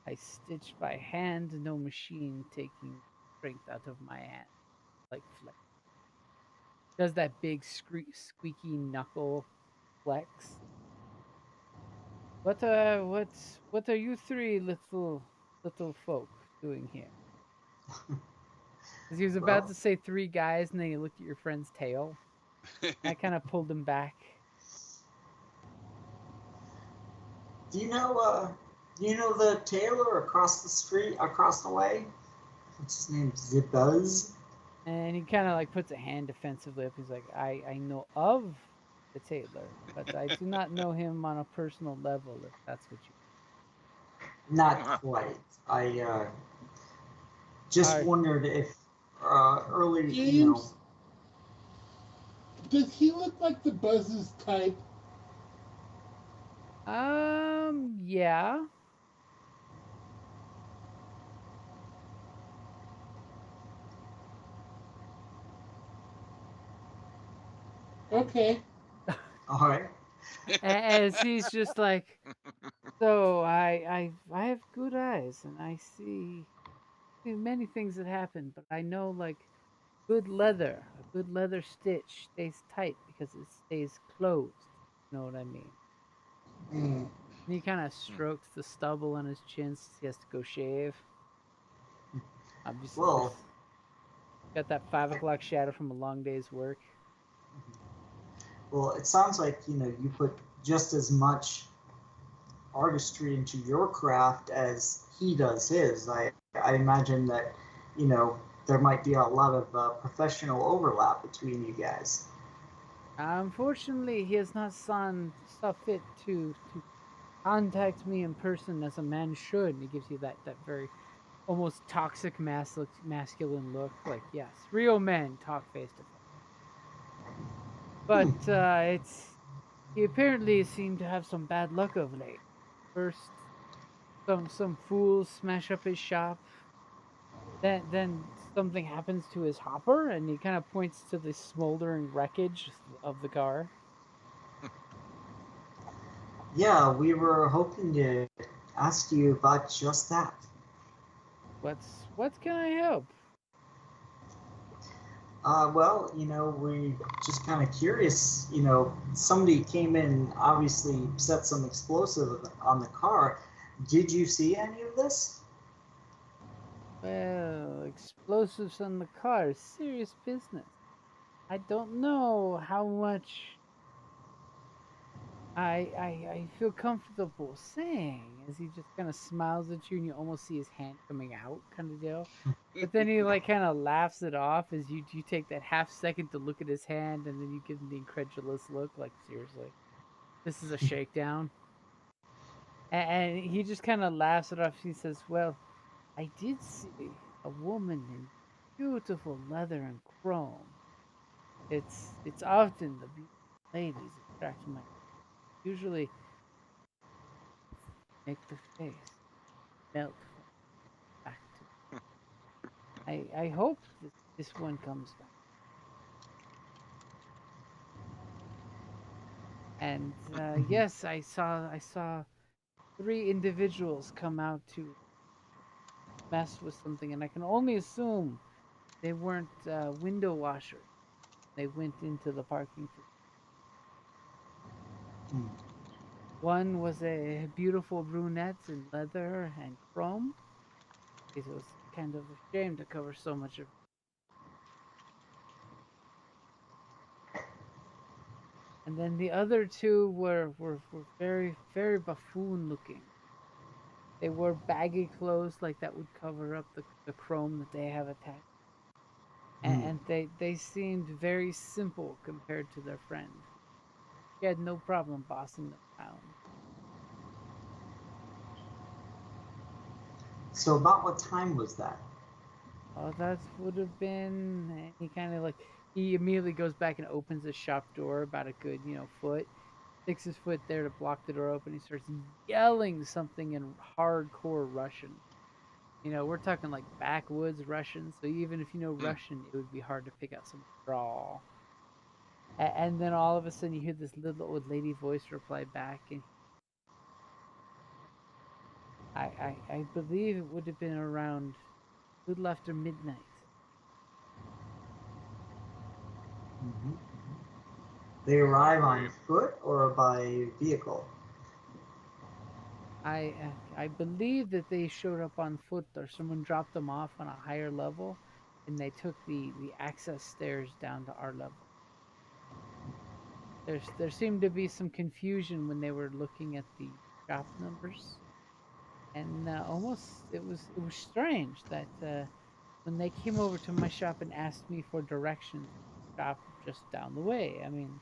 I stitch by hand, no machine taking strength out of my hand. Like flex. Does that big squeaky knuckle flex. What are you three little folk doing here? Because he was about Well, to say three guys, and then you looked at your friend's tail. I kind of pulled him back. do you know the tailor across the street, across the way? What's his name? Zibuzz? And he kind of like puts a hand defensively up. He's like, I know of the tailor, but I do not know him on a personal level, if that's what you Not quite. I just are. wondered if early, James, does he look like the Buzz's type? Yeah. Okay. all right. As he's just like, so I have good eyes, and I see many things that happen, but I know like a good leather stitch stays tight because it stays closed. You know what I mean? Hmm. And he kind of strokes the stubble on his chin since he has to go shave. Obviously, Well, got that 5 o'clock shadow from a long day's work. well, it sounds like you put just as much artistry into your craft as he does his. I imagine that there might be a lot of professional overlap between you guys. Unfortunately, he has not saw fit to contact me in person as a man should. And he gives you that very almost toxic masculine look. Like, yes, real men talk face to face. Hmm. But it's he apparently seemed to have some bad luck of late. First, some fools smash up his shop. Then something happens to his hopper, and he kind of points to the smoldering wreckage of the car. Yeah, we were hoping to ask you about just that. What can I help? Well, we just kind of curious. Somebody came in, obviously set some explosive on the car. Did you see any of this? Well, explosives on the car, serious business. I don't know how much I feel comfortable saying as he just kind of smiles at you and you almost see his hand coming out, kind of deal. But then he like kind of laughs it off as you take that half second to look at his hand and then you give him the incredulous look, like seriously, this is a shakedown. And he just kind of laughs it off. He says, "Well, I did see a woman in beautiful leather and chrome. It's often the beautiful ladies attract my usually make the face melt from back to. I hope this one comes back. And Mhm. yes, I saw three individuals come out to mess with something, and I can only assume they weren't window washers. They went into the parking. Hmm. One was a beautiful brunette in leather and chrome. It was kind of a shame to cover so much of. And then the other two were very buffoon looking. They wore baggy clothes like that would cover up the chrome that they have attached. Hmm. And they seemed very simple compared to their friend. She had no problem bossing them around. So about what time was that? Oh, that would have been. And he kind of like he immediately goes back and opens the shop door about a good foot. Sticks his foot there to block the door open. He starts yelling something in hardcore Russian. You know, we're talking like backwoods Russian. So even if you know Hmm. Russian, it would be hard to pick out some drawl. And then all of a sudden, you hear this little old lady voice reply back, and I believe it would have been around a little after midnight. Mhm. They arrive on Wait. foot or by vehicle? I believe that they showed up on foot, or someone dropped them off on a higher level, and they took the access stairs down to our level. There seemed to be some confusion when they were looking at the shop numbers, and almost it was strange that when they came over to my shop and asked me for directions, shop just down the way. I mean,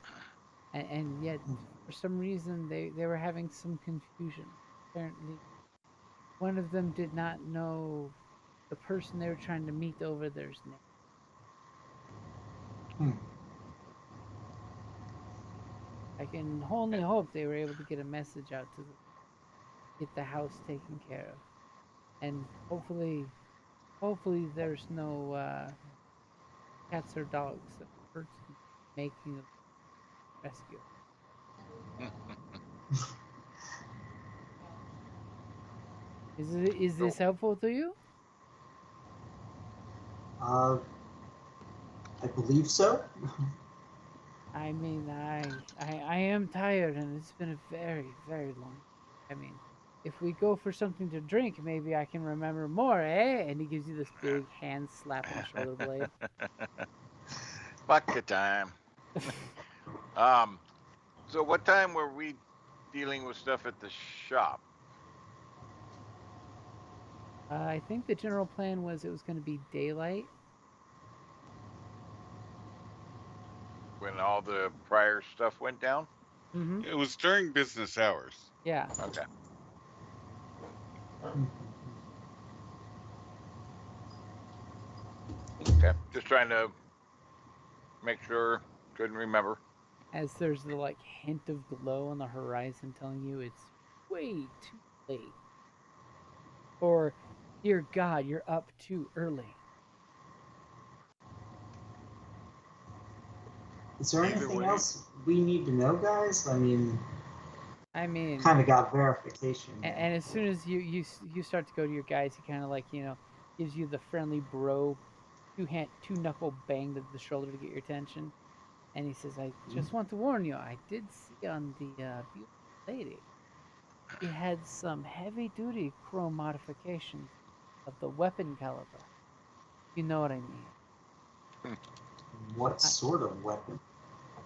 and yet for some reason they were having some confusion. Apparently, one of them did not know the person they were trying to meet over there's name. Hmm. I can only hope they were able to get a message out to get the house taken care of, and hopefully there's no cats or dogs that were hurt in the making of the rescue. Is So this helpful to you? Uh, I believe so. I mean, I am tired, and it's been a very long. I mean, if we go for something to drink, maybe I can remember more, eh? And he gives you this big hand slap on the shoulder blade. bucket time. Um, so what time were we dealing with stuff at the shop? I think the general plan was it was going to be daylight. When all the prior stuff went down? Mm-hmm. It was during business hours. Yeah. Okay. Okay. Just trying to make sure. Couldn't remember. As there's the like hint of glow on the horizon telling you it's way too late. Or, dear God, you're up too early. Is there Either anything way. else we need to know, guys? I mean, I mean, kind of got verification. and as soon as you start to go to your guys, he kind of like gives you the friendly bro two knuckle bang to the shoulder to get your attention, and he says, "I just want to warn you. I did see on the beautiful lady. She had some heavy duty chrome modifications of the weapon caliber. You know what I mean." What I, sort of weapon?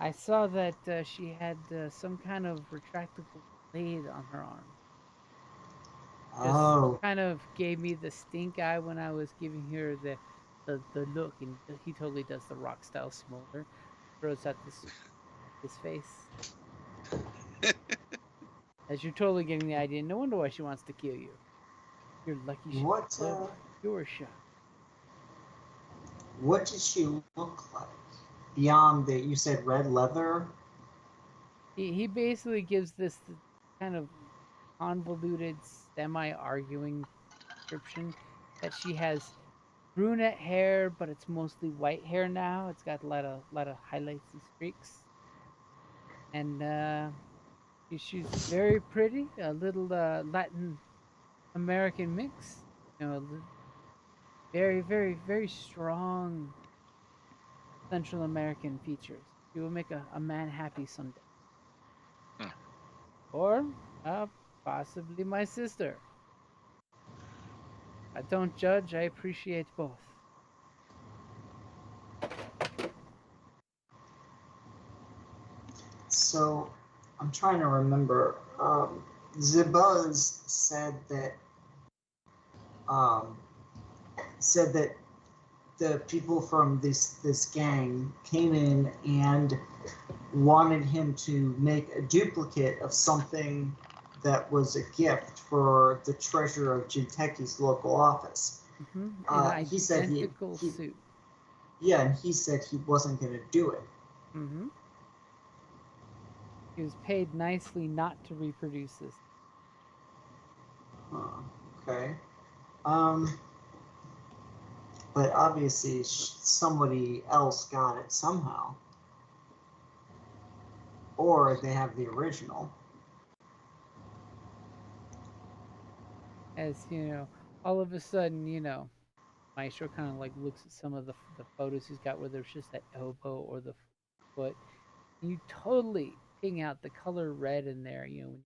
I saw that she had some kind of retractable blade on her arm. Just Oh, kind of gave me the stink eye when I was giving her the look, and he totally does the rock style smolder, throws out this face. As you're totally getting the idea. No wonder why she wants to kill you. You're lucky she what? lived your shot. What did she look like? Beyond the, you said red leather. He basically gives this kind of convoluted, semi arguing description that she has brunette hair, but it's mostly white hair now. It's got a lot of highlights and streaks, and she's very pretty. A little Latin American mix. You know, very strong Central American features. She will make a man happy someday, Hmm. or uh, possibly my sister. I don't judge. I appreciate both. So, I'm trying to remember. Zibuzz um, said that the people from this gang came in and wanted him to make a duplicate of something that was a gift for the treasurer of Jinteki's local office. An He said identical suit. yeah, and he said he wasn't going to do it. Mm-hmm. He was paid nicely not to reproduce this. Huh, okay. Um, but obviously somebody else got it somehow, or they have the original. As all of a sudden, Maestro kind of like looks at some of the photos he's got where there's just that elbow or the foot. And you totally ping out the color red in there. When you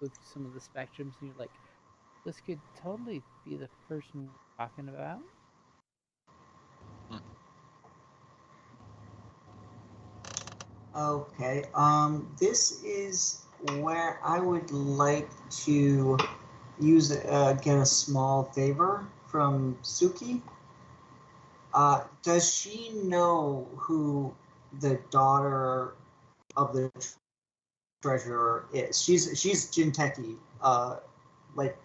go through some of the spectrums, and you're like, this could totally be the person we're talking about. Okay. This is where I would like to get a small favor from Suki. Does she know who the daughter of the treasurer is? She's Jinteki, like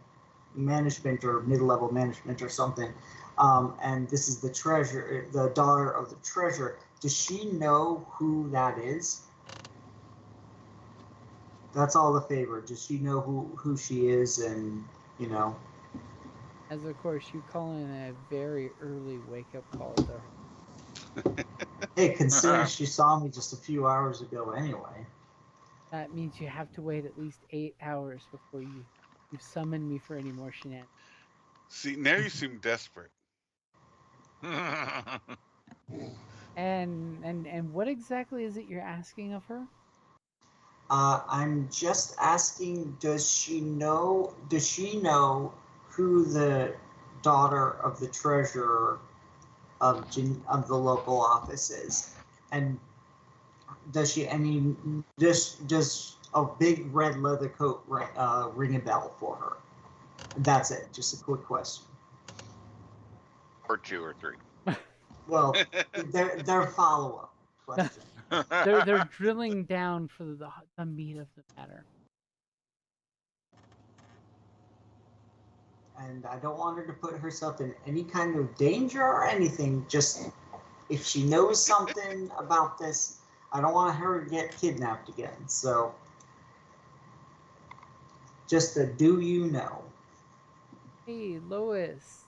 management or mid-level management or something. And this is the daughter of the treasurer. Does she know who that is? That's all the favor. Does she know who she is? And As of course, you call in a very early wake up call to her. hey, considering she saw me just a few hours ago anyway. That means you have to wait at least 8 hours before you summon me for any more shenanigans. See, now you seem desperate. And what exactly is it you're asking of her? I'm just asking, does she know who the daughter of the treasurer of the local office is? And does a big red leather coat ring a bell for her? That's it. Just a quick question. Or 2 or 3. Well, they're follow-up questions. They're drilling down for the meat of the matter. And I don't want her to put herself in any kind of danger or anything. Just if she knows something about this, I don't want her to get kidnapped again. So, just a do you know? Hey, Lois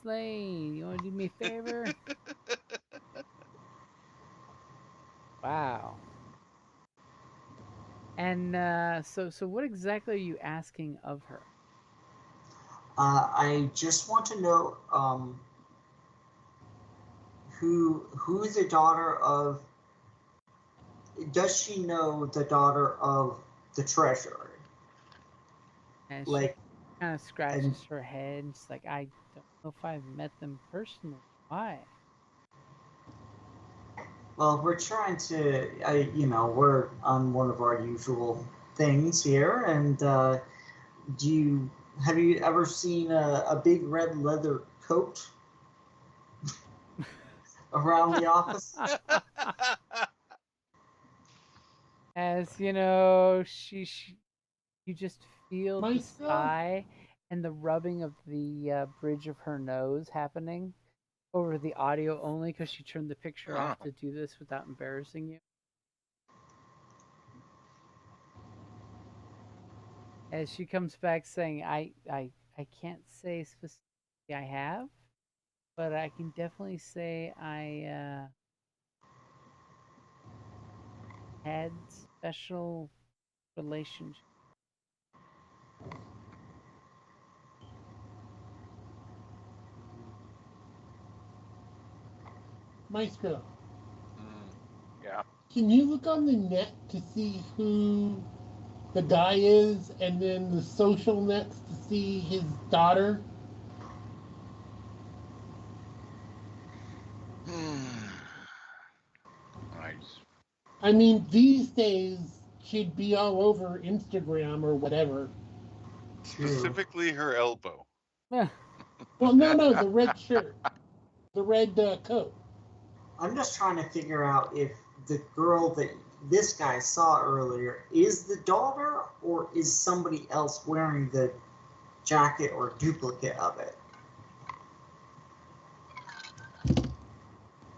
Lane, you want to do me a favor? Wow. And so what exactly are you asking of her? I just want to know who the daughter of. Does she know the daughter of the treasurer? And Like, she kind of scratches her head. And she's like, I don't know if I've met them personally. Why? well, we're trying to, we're on one of our usual things here, and have you ever seen a big red leather coat around the office? As you just feel the Maestro? sigh and the rubbing of the bridge of her nose happening over the audio only because she turned the picture off to do this without embarrassing you. As she comes back saying, I can't say specifically I have, but I can definitely say I had special relationship. Maestro, Yeah. can you look on the net to see who the guy is, and then the social nets to see his daughter? Nice. I mean, these days she'd be all over Instagram or whatever. Specifically her elbow. Well, no, the red shirt, the red coat. I'm just trying to figure out if the girl that this guy saw earlier is the daughter or is somebody else wearing the jacket or duplicate of it.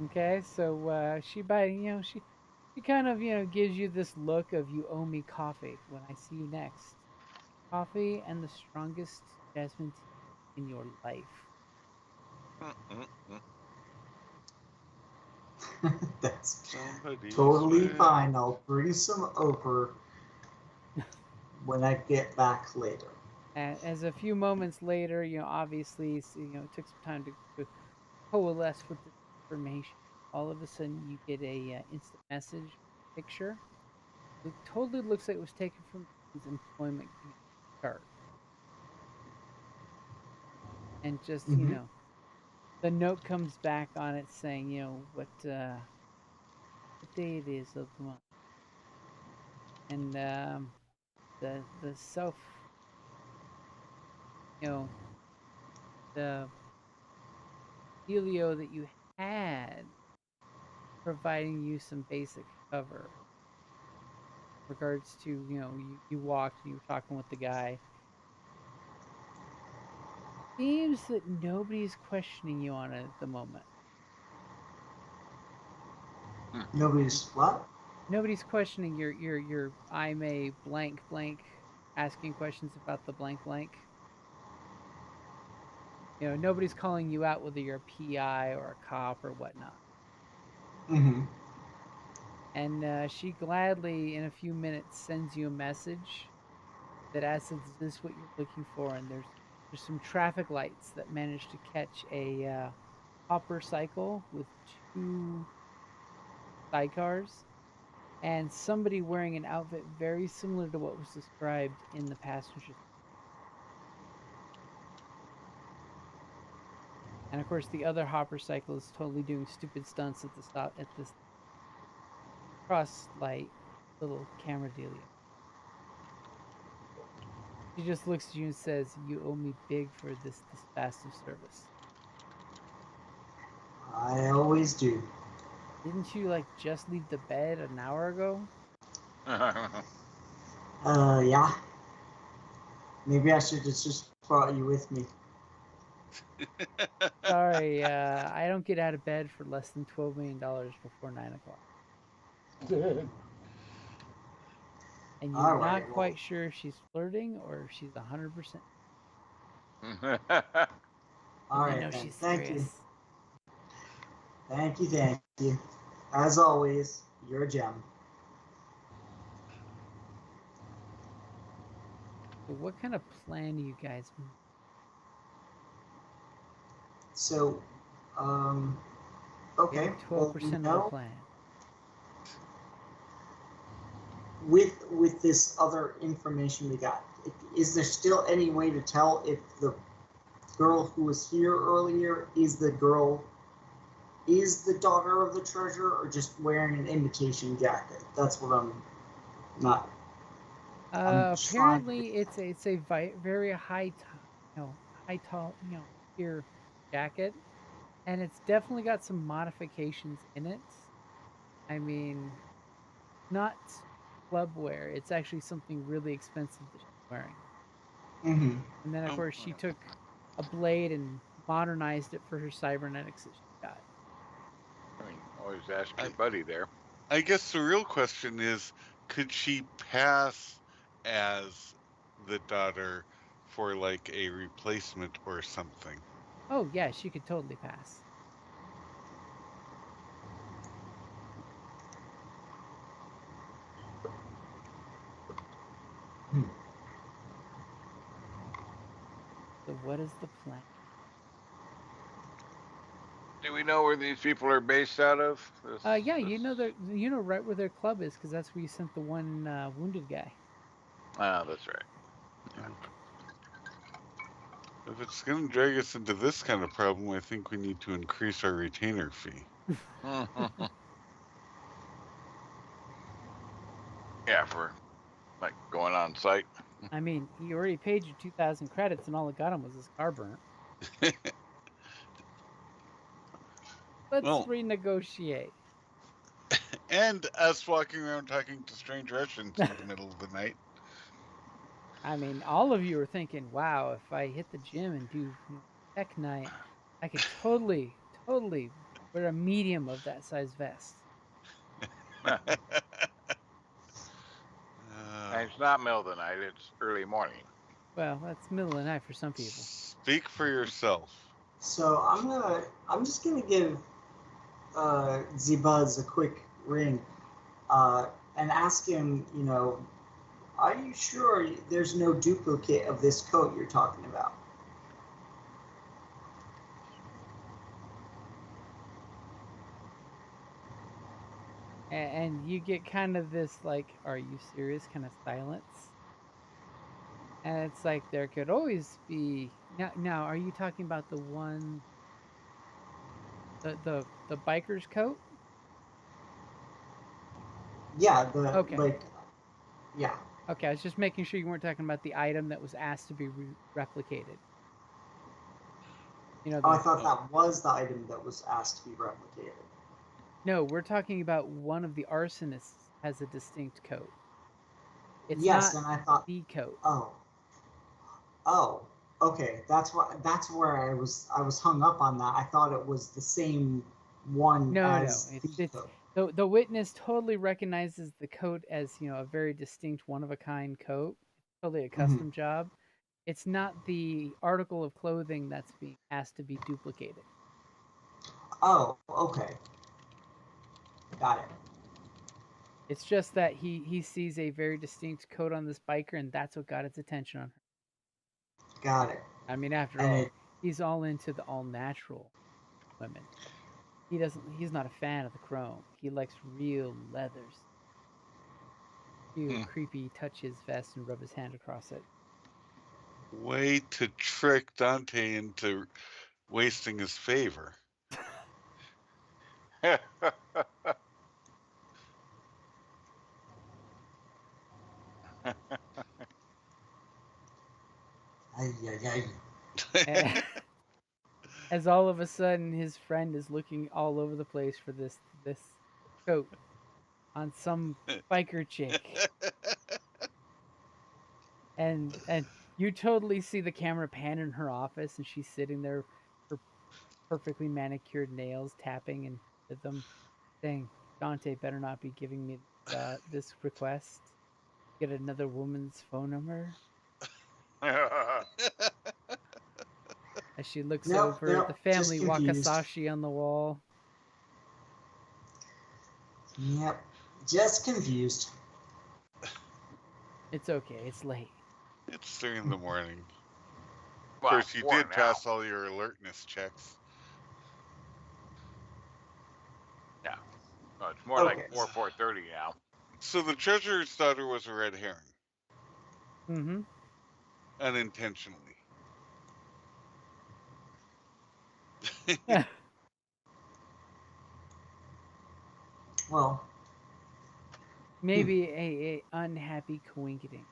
Okay, so she she kind of gives you this look of you owe me coffee when I see you next. Coffee and the strongest jasmine tea. in your life. That's Somebody's totally with- fine. I'll bring some over when I get back later. As a few moments later, obviously, it took some time to coalesce with this information. All of a sudden, you get a instant message picture. It totally looks like it was taken from his employment chart, and just Mhm. the note comes back on it saying, what day it is of the month, and the self, the dealio that you had providing you some basic cover. In regards to, you walked and you were talking with the guy. Seems that nobody's questioning you on it at the moment. Nobody's what? Nobody's questioning your I may blank blank asking questions about the blank blank. Nobody's calling you out whether you're a PI or a cop or whatnot. Mm-hmm. And she gladly, in a few minutes, sends you a message that asks, "Is this what you're looking for?" And there's some traffic lights that manage to catch a hopper cycle with 2 sidecars and somebody wearing an outfit very similar to what was described in the passenger. And of course, the other hopper cycle is totally doing stupid stunts at the stop at this cross light little camera dealio. She just looks at you and says, "You owe me big for this fast of service." I always do. Didn't you just leave the bed an hour ago? Yeah. Maybe I should have just brought you with me. Sorry, I don't get out of bed for less than $12 million before 9 o'clock. And you're All right, not well. quite sure if she's flirting or if she's 100%. All I right, know then. she's Thank serious. you. Thank you, thank you. As always, you're a gem. So what kind of plan do you guys make? So, We okay. have Well, 12% of the plan. with this other information we got, is there still any way to tell if the girl who was here earlier is the daughter of the treasurer, or just wearing an imitation jacket? That's what I'm not. Apparently, it's a very high, tall, sheer jacket, and it's definitely got some modifications in it. I mean, not club wear. It's actually something really expensive that she's wearing. Mm-hmm. And then, of course, she took a blade and modernized it for her cybernetics that she got. I mean, always ask your buddy there. I guess the real question is, could she pass as the daughter for a replacement or something? Oh, yeah, she could totally pass. So what is the plan? Do we know where these people are based out of? Yeah, you know right where their club is, because that's where you sent the one wounded guy. Ah, that's right. Yeah. If it's going to drag us into this kind of problem, I think we need to increase our retainer fee. Yeah, for going on site. I mean, he already paid you 2,000 credits, and all it got him was his car burnt. Let's renegotiate. And us walking around talking to strange Russians in the middle of the night. I mean, all of you are thinking, "Wow, if I hit the gym and do tech night, I could totally wear a medium of that size vest." And it's not middle of the night; it's early morning. Well, that's middle of the night for some people. Speak for yourself. So I'm just gonna give Z-Buzz a quick ring and ask him, are you sure there's no duplicate of this coat you're talking about? And you get kind of this like, "Are you serious?" kind of silence. And it's like there could always be now. Are you talking about the one, the biker's coat? Yeah, Okay. yeah. Okay, I was just making sure you weren't talking about the item that was asked to be replicated. Oh, I thought that was the item that was asked to be replicated. No, we're talking about one of the arsonists has a distinct coat. It's Yes, not and I thought, the coat. oh, okay. That's where I was hung up on that. I thought it was the same one No, as it's the coat. the witness totally recognizes the coat as a very distinct, one of a kind coat. Totally a Mhm. custom job. It's not the article of clothing that's being asked to be duplicated. Oh, okay. Got it. It's just that he sees a very distinct coat on this biker, and that's what got its attention on her. Got it. I mean, after And all, it, he's all into the all natural women. He's not a fan of the chrome. He likes real leathers. You creepy touch his vest and rub his hand across it. Way to trick Dante into wasting his favor. ay, ay, ay. As all of a sudden his friend is looking all over the place for this coat on some biker chick. And you totally see the camera pan in her office, and she's sitting there, her perfectly manicured nails tapping and rhythm, saying, "Dante better not be giving me this request. Get another woman's phone number." As she looks Nope, over at nope. the Just family confused. wakizashi on the wall. Yep. Just confused. It's okay. It's late. It's 3 in the morning. Of Well, course, you 4 did now. pass all your alertness checks. Yeah. No, it's more Okay. like 4:30 now. So the treasurer's daughter was a red herring, Mm-hmm. unintentionally. Well, Maybe a unhappy coincidence.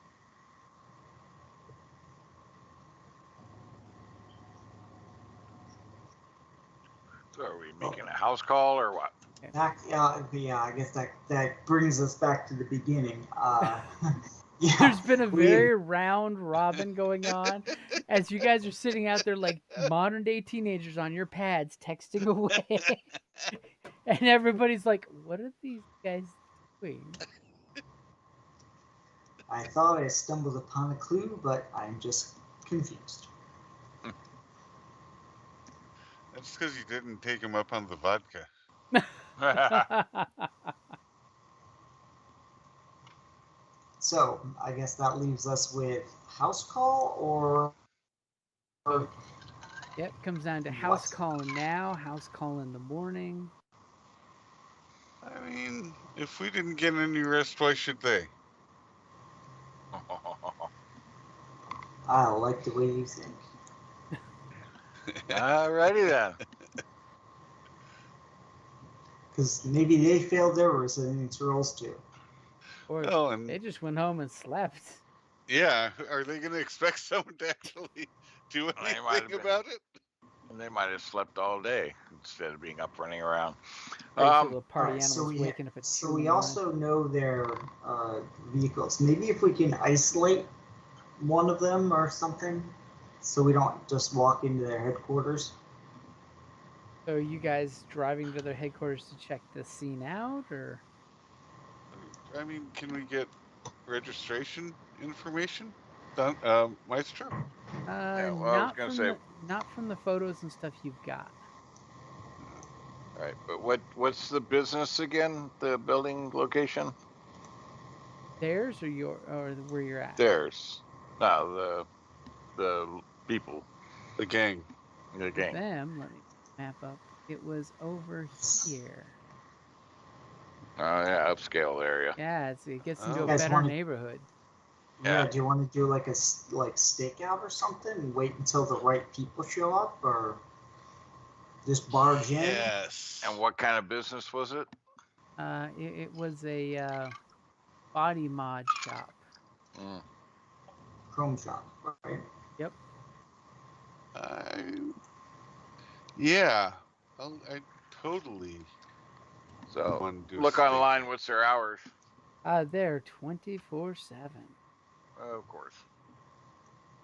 So are we making a house call or what? I guess that brings us back to the beginning. Yeah, There's been a we very round robin going on as you guys are sitting out there like modern day teenagers on your pads texting away. And everybody's like, "What are these guys doing?" I thought I stumbled upon a clue, but I'm just confused. That's because you didn't take him up on the vodka. So I guess that leaves us with house call or Yep, comes down to what? house calling now, house call in the morning. I mean, if we didn't get any rest, why should they? I like the way you think. Alrighty then. Because maybe they failed their resilience rolls too. Or Oh, and they just went home and slept. yeah, are they going to expect someone to actually do They might have anything been. about it? And they might have slept all day instead of being up running around. Crazy little party Alright, animals waking up at 2 so in we the morning. also know their vehicles. Maybe if we can isolate one of them or something, so we don't just walk into their headquarters. So are you guys driving to their headquarters to check the scene out, or? I mean, can we get registration information? Maestro? Yeah, well, I was not gonna from say, not from the photos and stuff you've got. all right, but what's the business again? The building location? Theirs or where you're at? Theirs. No, the people, The gang. the For gang. them, let me map up. It was over here. Oh yeah, upscale area. Yeah, it gets into Oh. a You guys better wanna- neighborhood. Yeah. Yeah. Do you want to do like a stakeout or something and wait until the right people show up, or just barge in? Yes. And what kind of business was it? It was a body mod shop. Mm. Chrome shop, right? Yep. Yeah. I totally So want to do look steak. online. What's their hours? They're 24/7. Of course.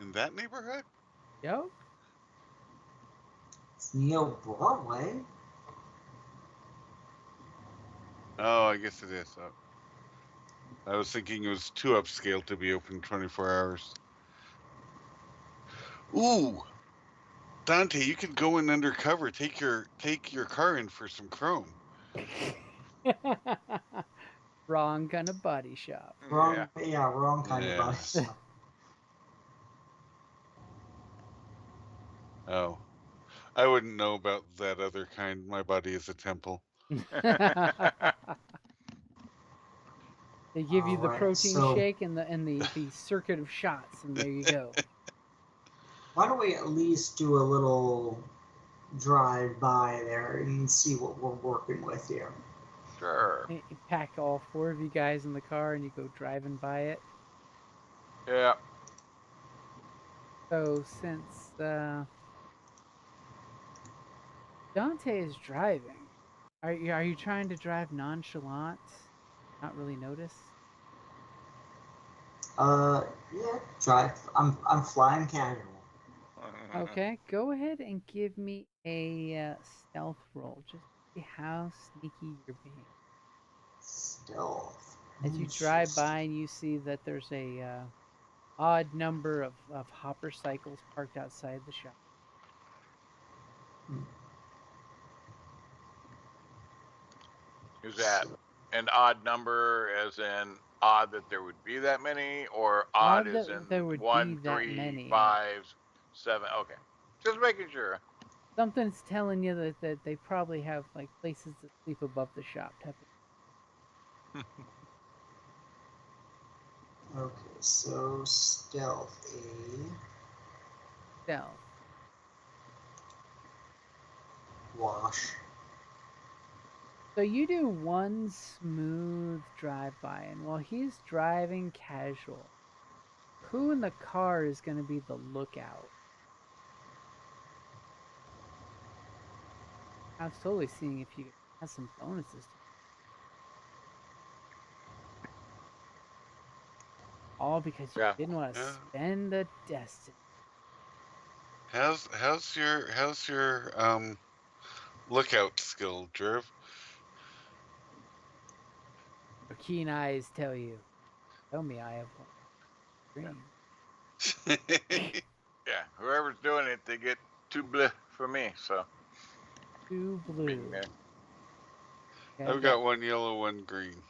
In that neighborhood? Yep. It's Neo Broadway. Oh, I guess it is. I was thinking it was too upscale to be open 24 hours. Ooh, Dante, you could go in undercover. Take your car in for some chrome. Wrong kind of body shop. Wrong, yeah, wrong kind Yeah. of body shop. Oh, I wouldn't know about that other kind. My body is a temple. They give you the Alright, protein so- shake and the circuit of shots, and there you go. Why don't we at least do a little drive by there and see what we're working with here? Sure. You pack all 4 of you guys in the car, and you go driving by it. Yeah. So since Dante is driving, are you trying to drive nonchalant, not really notice? Yeah, drive. I'm flying casual. Okay, go ahead and give me a stealth roll, just to see how sneaky you're being. Stealth. As you drive by and you see that there's a odd number of hopper cycles parked outside the shop. Is that an odd number, as in odd that there would be that many, or odd Odd as that in there would be 1, that 3, many. 5, 7? Okay, just making sure. Something's telling you that they probably have like places to sleep above the shop type of. Okay, so stealth A. Stealth. Wash. So you do one smooth drive by, and while he's driving casual, who in the car is going to be the lookout? I was totally seeing if you have some bonuses. All because you Yeah. didn't want to Yeah. spend the destiny. How's your lookout skill, Driv? Your keen eyes tell you. Tell me I have one. Green. Yeah, whoever's doing it, they get 2 bleh for me. So 2 blue. being there. Okay, I've got 1 yellow, 1 green.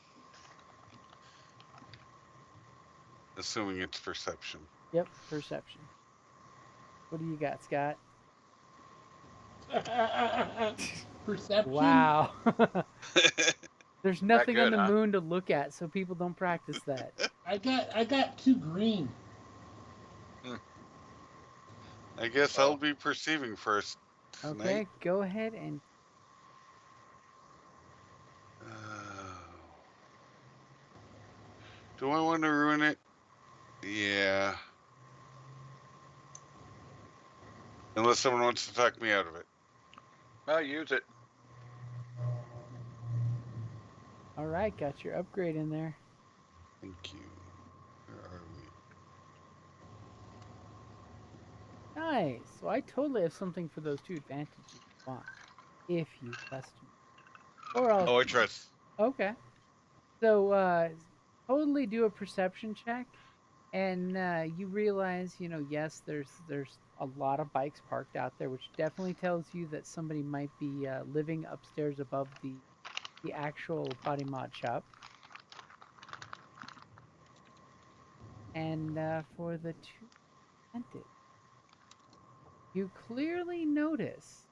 Assuming it's perception. Yep, perception. What do you got, Scott? Perception. Wow. There's nothing on good, the huh? moon to look at, so people don't practice that. I got 2 green. I guess Oh. I'll be perceiving first tonight. Okay, go ahead and Do I want to ruin it? Yeah. Unless someone wants to talk me out of it. Well, use it. all right, got your upgrade in there. Thank you. Where are we? Nice. So I totally have something for those 2 advantages you want, if you trust me. Or else. Oh, I trust. Okay. So totally do a perception check, And you realize, yes, there's a lot of bikes parked out there, which definitely tells you that somebody might be living upstairs above the actual body mod shop. And for the two rented, you clearly notice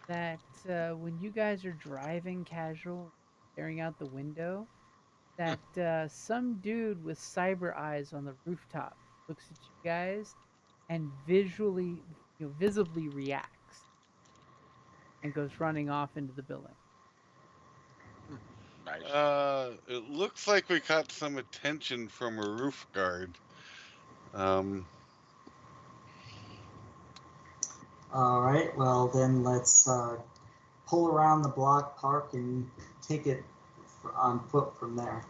that when you guys are driving casual, staring out the window, that some dude with cyber eyes on the rooftop looks at you guys and visibly reacts and goes running off into the building. Nice. It looks like we caught some attention from a roof guard. All right. Well, then let's pull around the block, park, and take it on foot from there.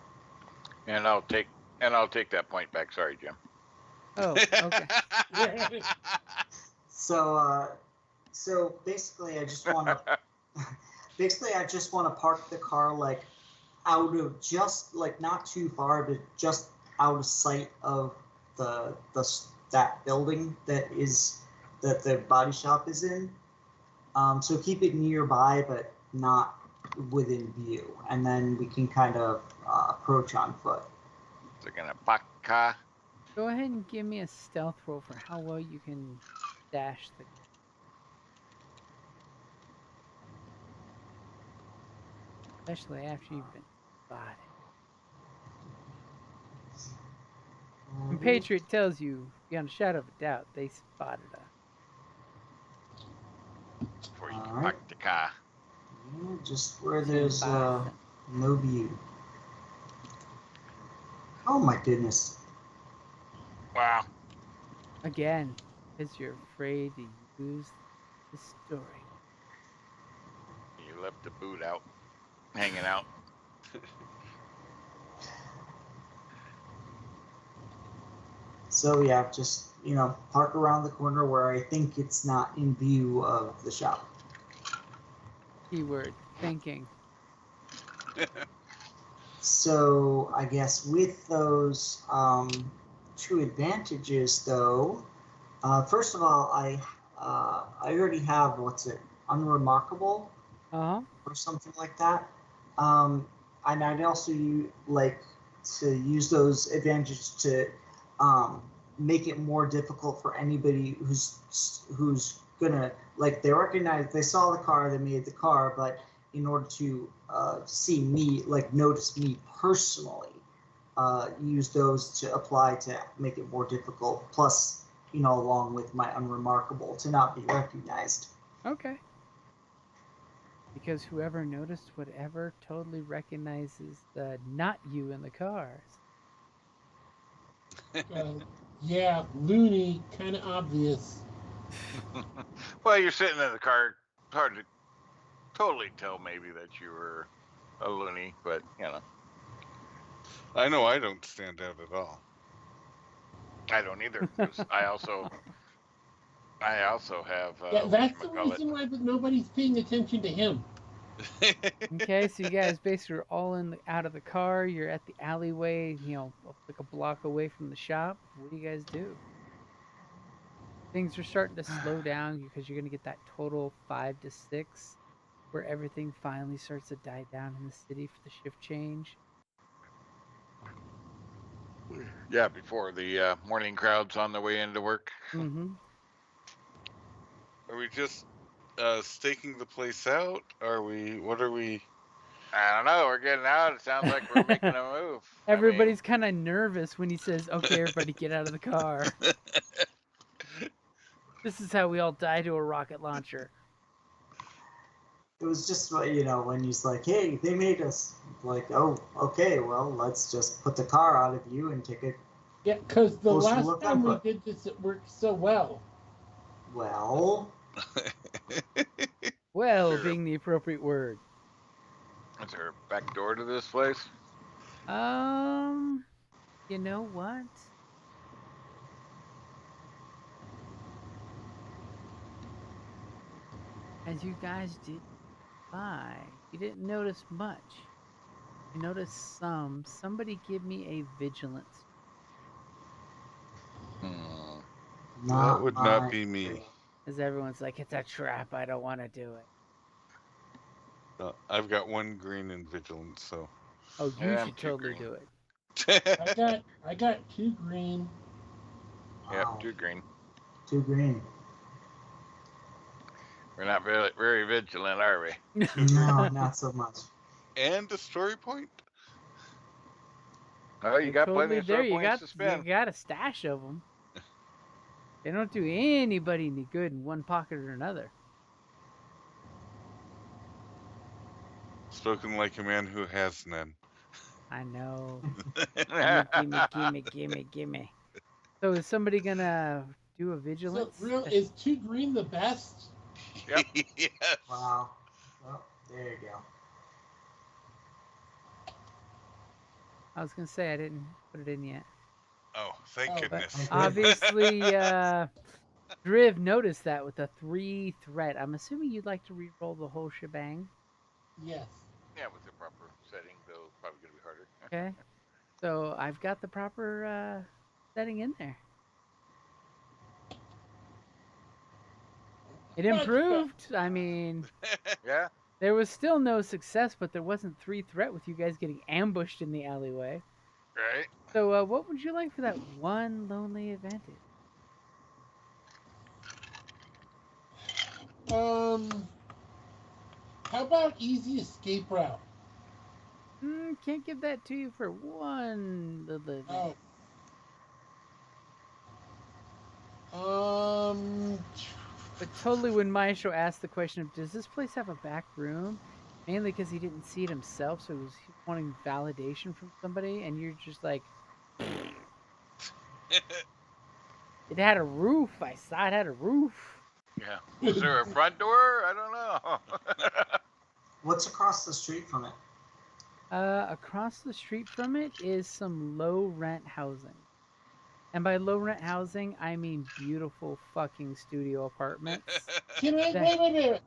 And I'll take that point back. Sorry, Jim. Oh, okay. So basically, I just want to park the car like out of just like not too far, but just out of sight of that building that the body shop is in. So keep it nearby, but not within view, and then we can kind of approach on foot. So gonna paka. Go ahead and give me a stealth roll for how well you can dash the. Especially after you've been spotted. And Patriot tells you, beyond a shadow of a doubt, they spotted us. Before you All can right. park the car. Yeah, just where there's no view. Oh my goodness. Wow. Again, because you're afraid to use the story. You left the boot out, hanging out. So yeah, just park around the corner where I think it's not in view of the shop. Keyword thinking. So I guess with those two advantages, though, first of all, I already have unremarkable or something like that, and I'd also like to use those advantages to make it more difficult for anybody who's gonna they saw the car, they made the car, but in order to see me, notice me personally, use those to apply to make it more difficult. Plus, along with my unremarkable to not be recognized. Okay. Because whoever noticed whatever totally recognizes the not you in the cars. Yeah, loony, kind of obvious. Well, you're sitting in the car. It's hard to totally tell maybe that you were a loony, but I know I don't stand out at all. I don't either. 'Cause I also have. Yeah, that's the reason why nobody's paying attention to him. Okay, so you guys basically are all out of the car. You're at the alleyway, like a block away from the shop. What do you guys do? Things are starting to slow down because you're going to get that total 5 to 6 where everything finally starts to die down in the city for the shift change. Yeah, before the morning crowds on their way into work. Mm-hmm. Are we just staking the place out? What are we? I don't know. We're getting out. It sounds like we're making a move. Everybody's kind of nervous when he says, "Okay, everybody, get out of the car." This is how we all die to a rocket launcher. It was just when he's like, "Hey, they made us." Like, oh, okay, well, let's just put the car out of view and take it. Yeah, because the last time we did this, it worked so well. Well. Well, being the appropriate word. Is there a back door to this place? You know what? As you guys did by, you didn't notice much. I noticed somebody give me a vigilance. Hmm. That would not mine. be me. Because everyone's like, it's a trap. I don't want to do it. I've got 1 green in vigilance, so. Oh, you Yeah, I'm should 2 totally green. do it. I got 2 green. Yep, Wow. 2 green. 2 green. We're not very, very vigilant, are we? No, not so much. And a story point? Oh, you They're got plenty totally of there. story points to You spend. got a stash of them. They don't do anybody any good in one pocket or another. Spoken like a man who has none. I know. Gimme. So is somebody gonna do a So, vigilance? real is 2 green the best? Yep. Yes. Wow. Well, there you go. I was gonna say I didn't put it in yet. Oh, thank Oh, But goodness. obviously, Driv noticed that with a 3 threat. I'm assuming you'd like to re-roll the whole shebang. Yes. Yeah, with the proper setting, though, probably gonna be harder. Okay. So I've got the proper setting in there. It improved. I mean, Yeah. there was still no success, but there wasn't 3 threat with you guys getting ambushed in the alleyway. Right. So what would you like for that 1 lonely advantage? How about easy escape route? Can't give that to you for 1 little advantage. Oh. But totally when Maestro asked the question of, does this place have a back room? Mainly because he didn't see it himself, so he was wanting validation from somebody, and you're just like, it had a roof. I saw it had a roof. Yeah. Was there a front door? I don't know. What's across the street from it? Across the street from it is some low rent housing. And by low rent housing, I mean beautiful fucking studio apartments. Can I That- wait?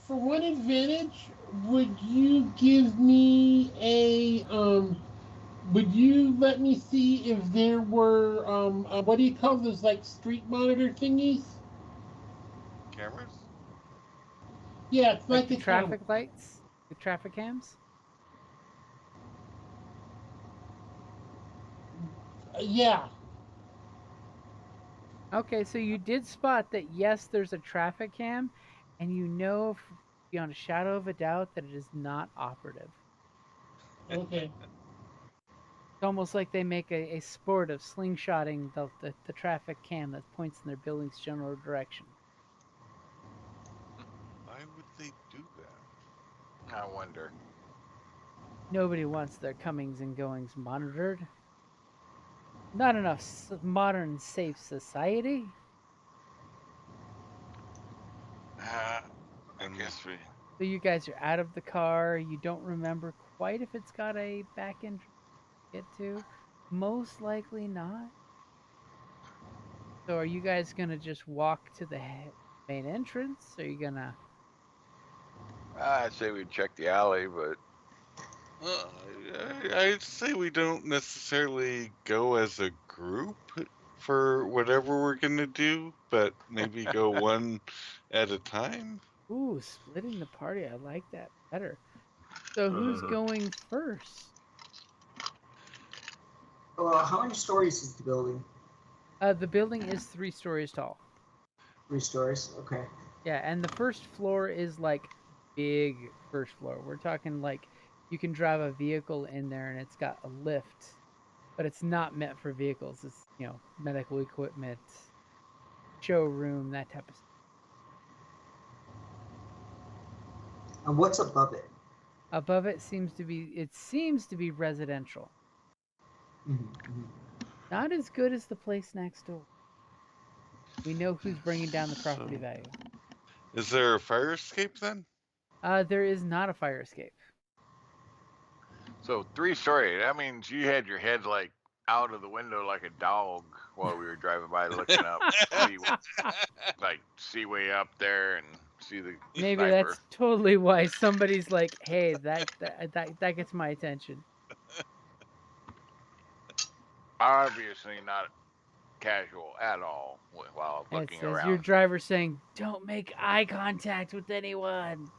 For 1 advantage, would you give me a would you let me see if there were what do you call those, like, street monitor thingies? Cameras? Yeah, it's like like the a camera. traffic lights, the traffic cams. Yeah. Okay, so you did spot that yes, there's a traffic cam, and you know beyond a shadow of a doubt that it is not operative. Okay. It's almost like they make a sport of slingshotting the traffic cam that points in their building's general direction. Why would they do that? I wonder. Nobody wants their comings and goings monitored. Not enough modern safe society. I And guess we. So you guys are out of the car. You don't remember quite if it's got a back entrance to get to. Most likely not. So are you guys gonna just walk to the main entrance? Or are you gonna? I'd say we'd check the alley, but I'd say we don't necessarily go as a group for whatever we're going to do, but maybe go 1 at a time. Ooh, splitting the party. I like that better. So who's going first? Well, how many stories is the building? The building is 3 stories tall. 3 stories. Okay. Yeah, and the first floor is like big first floor. We're talking like you can drive a vehicle in there and it's got a lift, but it's not meant for vehicles. It's, medical equipment, showroom, that type of stuff. And what's above it? Above it seems to be residential. Mm-hmm. Not as good as the place next door. We know who's bringing down the property value. Is there a fire escape then? There is not a fire escape. so 3-story. That means you had your head like out of the window like a dog while we were driving by, looking up, see way up there, and see the Maybe sniper. that's totally why somebody's like, "Hey, that gets my attention." Obviously not casual at all while And it looking says around. your driver saying, "Don't make eye contact with anyone."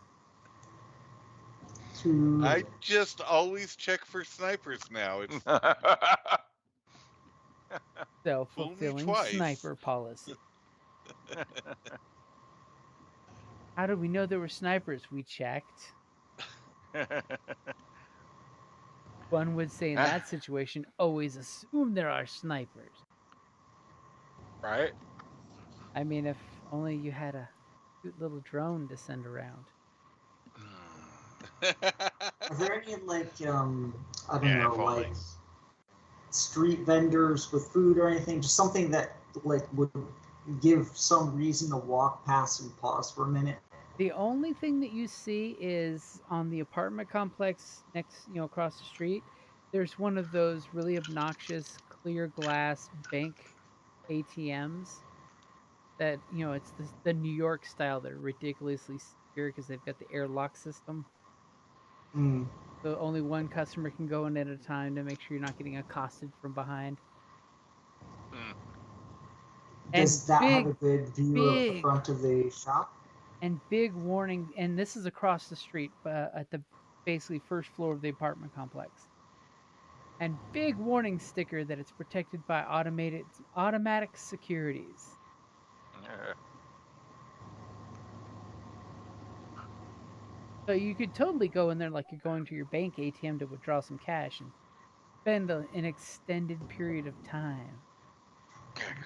I just always check for snipers now. It's Self-fulfilling twice. sniper policy. How do we know there were snipers? We checked. One would say in that situation, always assume there are snipers. Right? I mean, if only you had a cute little drone to send around. Are there any like I don't Yeah, know, if only. like street vendors with food or anything? Just something that like would give some reason to walk past and pause for a minute. The only thing that you see is on the apartment complex next, across the street. There's one of those really obnoxious clear glass bank ATMs that, it's the New York style that are ridiculously secure because they've got the airlock system. Mm. So only one customer can go in at a time to make sure you're not getting accosted from behind. Does that have a good view of the front of the shop? And big warning, and this is across the street, at the basically first floor of the apartment complex. And big warning sticker that it's protected by automatic securities. So you could totally go in there like you're going to your bank ATM to withdraw some cash and spend an extended period of time.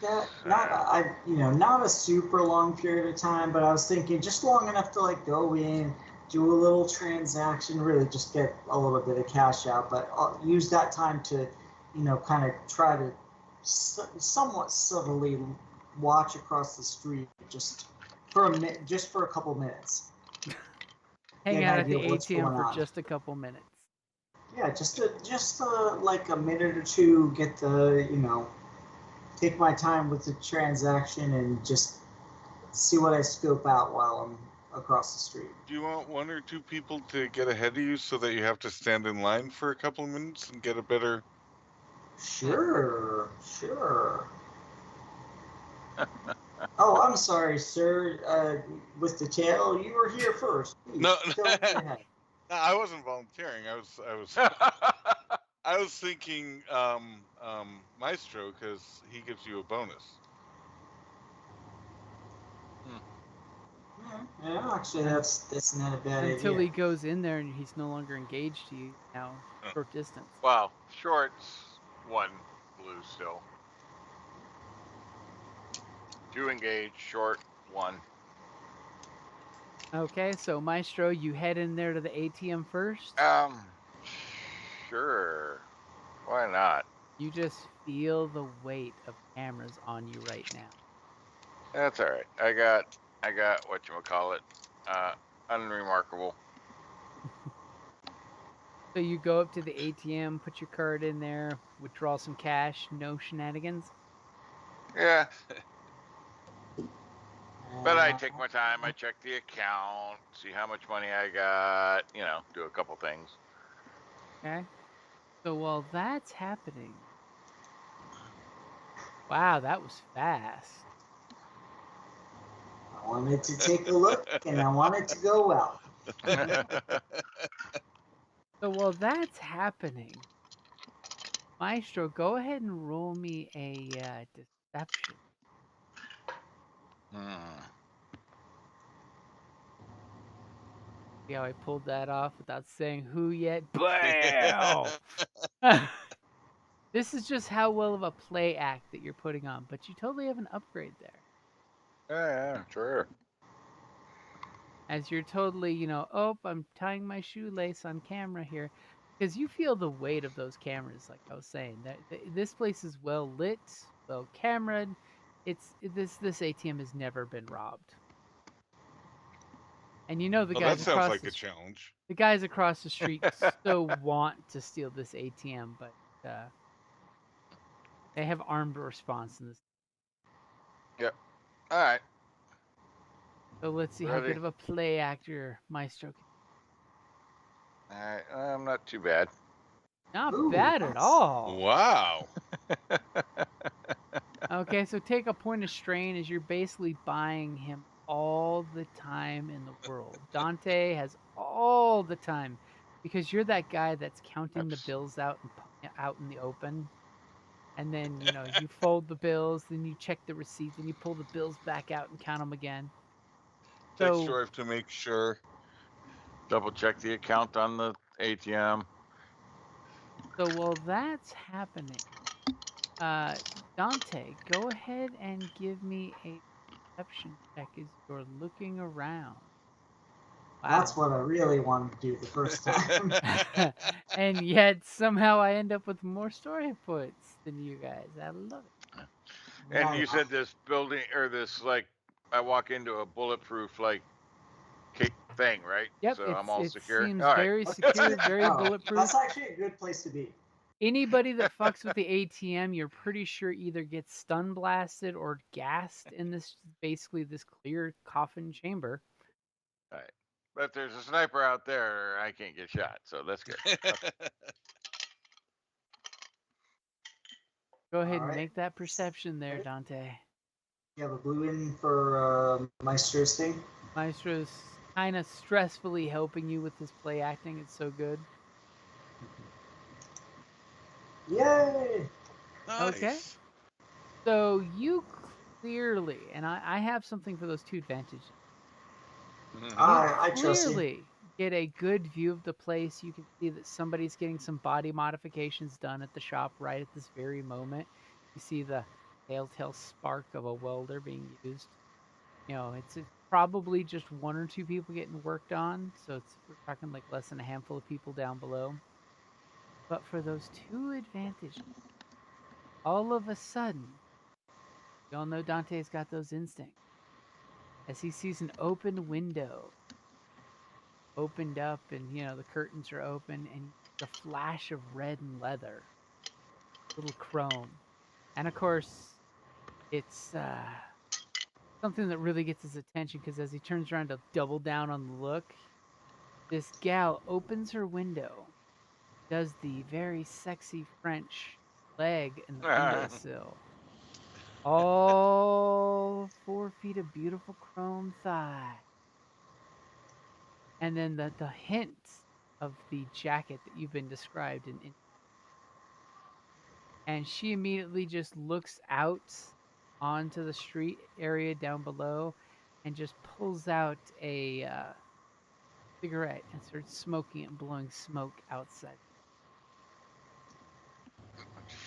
Yeah, not a super long period of time, but I was thinking just long enough to like go in, do a little transaction, really just get a little bit of cash out, but I'll use that time to, kind of try to somewhat subtly watch across the street just for a minute, just for a couple minutes. Hang out at the ATM for just a couple minutes. Yeah, just like a minute or two, get the, take my time with the transaction and just see what I scope out while I'm across the street. Do you want one or two people to get ahead of you so that you have to stand in line for a couple of minutes and get a better... Sure. Oh, I'm sorry, sir. With the tail, you were here first. Please, No, go ahead. No, I wasn't volunteering. I was thinking Maestro because he gives you a bonus. Yeah, actually, that's not a bad idea. Until he goes in there and he's no longer engaged to you now, short distance. Well, short's 1 blue still. 2 engaged, short 1. Okay, so Maestro, you head in there to the ATM first. Sure. Why not? You just feel the weight of cameras on you right now. That's all right. I got whatchamacallit, unremarkable. So you go up to the ATM, put your card in there, withdraw some cash, no shenanigans. Yeah. But I take my time. I check the account, see how much money I got, do a couple things. Okay. So while that's happening, wow, that was fast. I wanted to take a look, and I want it to go well. So while that's happening, Maestro, go ahead and roll me a deception. See how I pulled that off without saying who yet? Bam! This is just how well of a play act that you're putting on, but you totally have an upgrade there. Yeah, sure. As you're totally, I'm tying my shoelace on camera here. Because you feel the weight of those cameras, like I was saying. This place is well lit, well cameraed. This ATM has never been robbed. And the Well, guys that sounds across like the a challenge. The guys across the street so want to steal this ATM, but they have armed response in this. Yep. All right. So let's see how Ready? good of a play actor Maestro can. All right, I'm not too bad. Not Ooh, bad at nice. all. Wow. Okay, so take a point of strain as you're basically buying him all the time in the world. Dante has all the time because you're that guy that's counting the Oops. bills out and putting it out in the open. And then, you fold the bills, then you check the receipts, and you pull the bills back out and count them again. Text So, your wife to make sure. Double check the account on the ATM. so while that's happening, Dante, go ahead and give me a perception check as you're looking around. That's Wow. what I really wanted to do the first time. And yet somehow I end up with more story points than you guys. I love it. And you Nice. said this building or this like I walk into a bulletproof like thing, right? Yep, So I'm all it secure. seems All right. very Okay. secure, very Oh, bulletproof. that's actually a good place to be. Anybody that fucks with the ATM, you're pretty sure either gets stun blasted or gassed in this clear coffin chamber. All right. But there's a sniper out there. I can't get shot, so that's good. Go ahead All and right. make that perception there, Ready? Dante. You have a blue in for Maestro's thing. Maestro's kind of stressfully helping you with his play acting. It's so good. Yay! Nice. Okay. So you clearly, and I have something for those two advantages. Mhm. I trust you. Clearly get a good view of the place. You can see that somebody's getting some body modifications done at the shop right at this very moment. You see the telltale spark of a welder being used. It's probably just one or two people getting worked on, so we're talking like less than a handful of people down below. But for those two advantages, all of a sudden, you all know Dante's got those instincts. As he sees an open window opened up and the curtains are open and the flash of red and leather, little chrome. And of course, it's something that really gets his attention because as he turns around to double down on the look, this gal opens her window, does the very sexy French leg in the windowsill. All 4 feet of beautiful chrome thigh. And then the hint of the jacket that you've been described in and she immediately just looks out onto the street area down below and just pulls out a cigarette and starts smoking it and blowing smoke outside.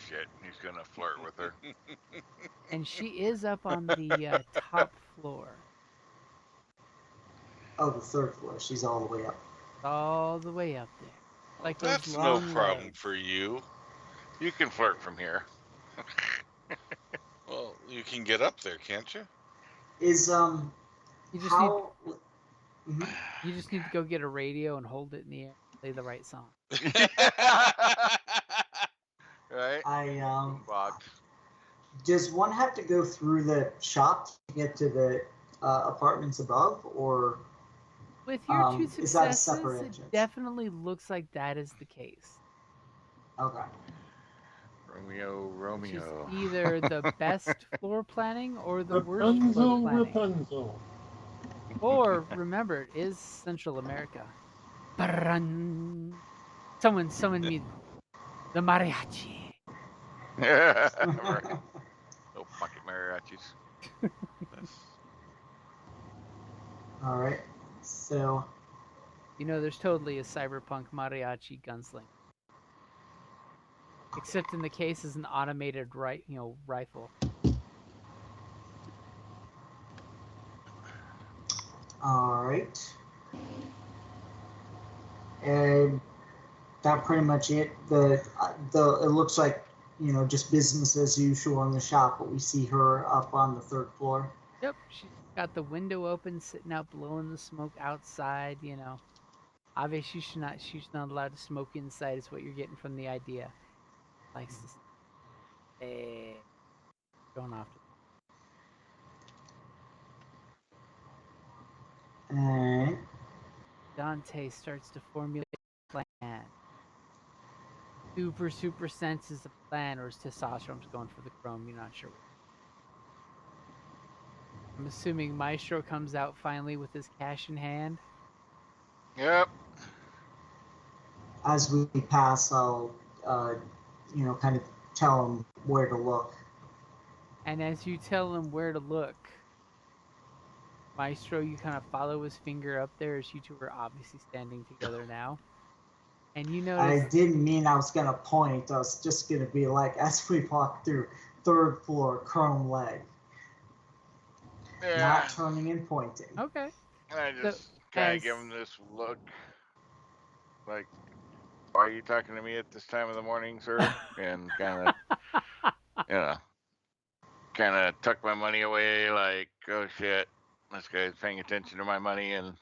Shit, he's gonna flirt with her. And she is up on the top floor, Oh, the third floor. She's all the way up. all the way up there, like those That's no long problem legs. for you. You can flirt from here. Well, you can get up there, can't you? Is You just how? need you just need to go get a radio and hold it in the air, play the right song. Right? I Box. Does one have to go through the shop to get to the apartments above, or With your two is that a successes, separate it entrance? definitely looks like that is the case. Okay. Romeo, Which is Romeo. either the best floor planning or the worst floor Rapunzel, planning. Rapunzel. Or remember, it is Central America. Barran. Someone summon me the mariachi. Yeah, right. Oh, pocket mariachis. All right. So There's totally a cyberpunk mariachi gunslinger. Except in the case is an automated rifle. all right. And that pretty much it. The it looks like just business as usual in the shop, but we see her up on the third floor. Yep, she's got the window open, sitting out blowing the smoke outside. Obviously she's not allowed to smoke inside. Is what you're getting from the idea. Likes to stay going off to. Alright. Dante starts to formulate a plan. Super senses the plan, or his testosterone's going for the chrome. You're not sure. I'm assuming Maestro comes out finally with his cash in hand. Yep. As we pass, I'll, kind of tell him where to look. And as you tell him where to look, Maestro, you kind of follow his finger up there as you two are obviously standing together now. And you notice. I didn't mean I was gonna point. I was just gonna be like, as we walk through, third floor, chrome leg. Yeah. Not turning and pointing. Okay. I So, just kind as- of give him this look, like, "Why are you talking to me at this time of the morning, sir?" And kind of, kind of tuck my money away, like, "Oh shit, this guy's paying attention to my money," and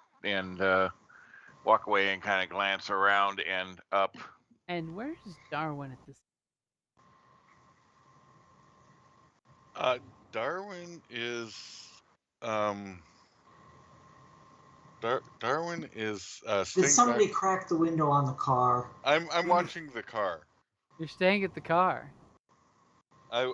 walk away and kind of glance around and up. And where's Darwin at this? Darwin is Darwin is Did staying somebody back. crack the window on the car? I'm watching the car. You're staying at the car. I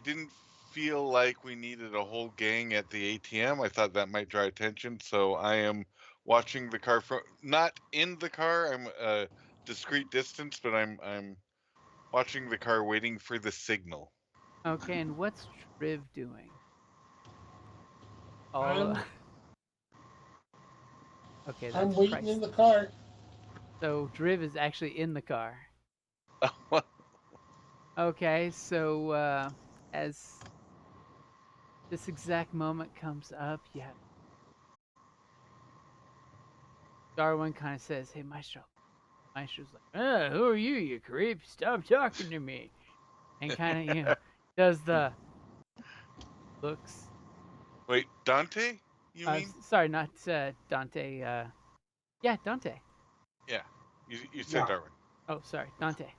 didn't feel like we needed a whole gang at the ATM. I thought that might draw attention, so I am watching the car from not in the car. I'm a discrete distance, but I'm watching the car, waiting for the signal. Okay, and what's Triv doing? I'm- Okay, that's I'm waiting Christ. in the car. So Driv is actually in the car. Okay, so as this exact moment comes up, you have Darwin kind of says, "Hey, Maestro." Maestro's like, "Who are you, you creep? Stop talking to me." And kind of, does the looks. Wait, Dante? You mean? Sorry, not Dante. Yeah, Dante. Yeah, you said Yeah. Darwin. Oh, sorry, Dante.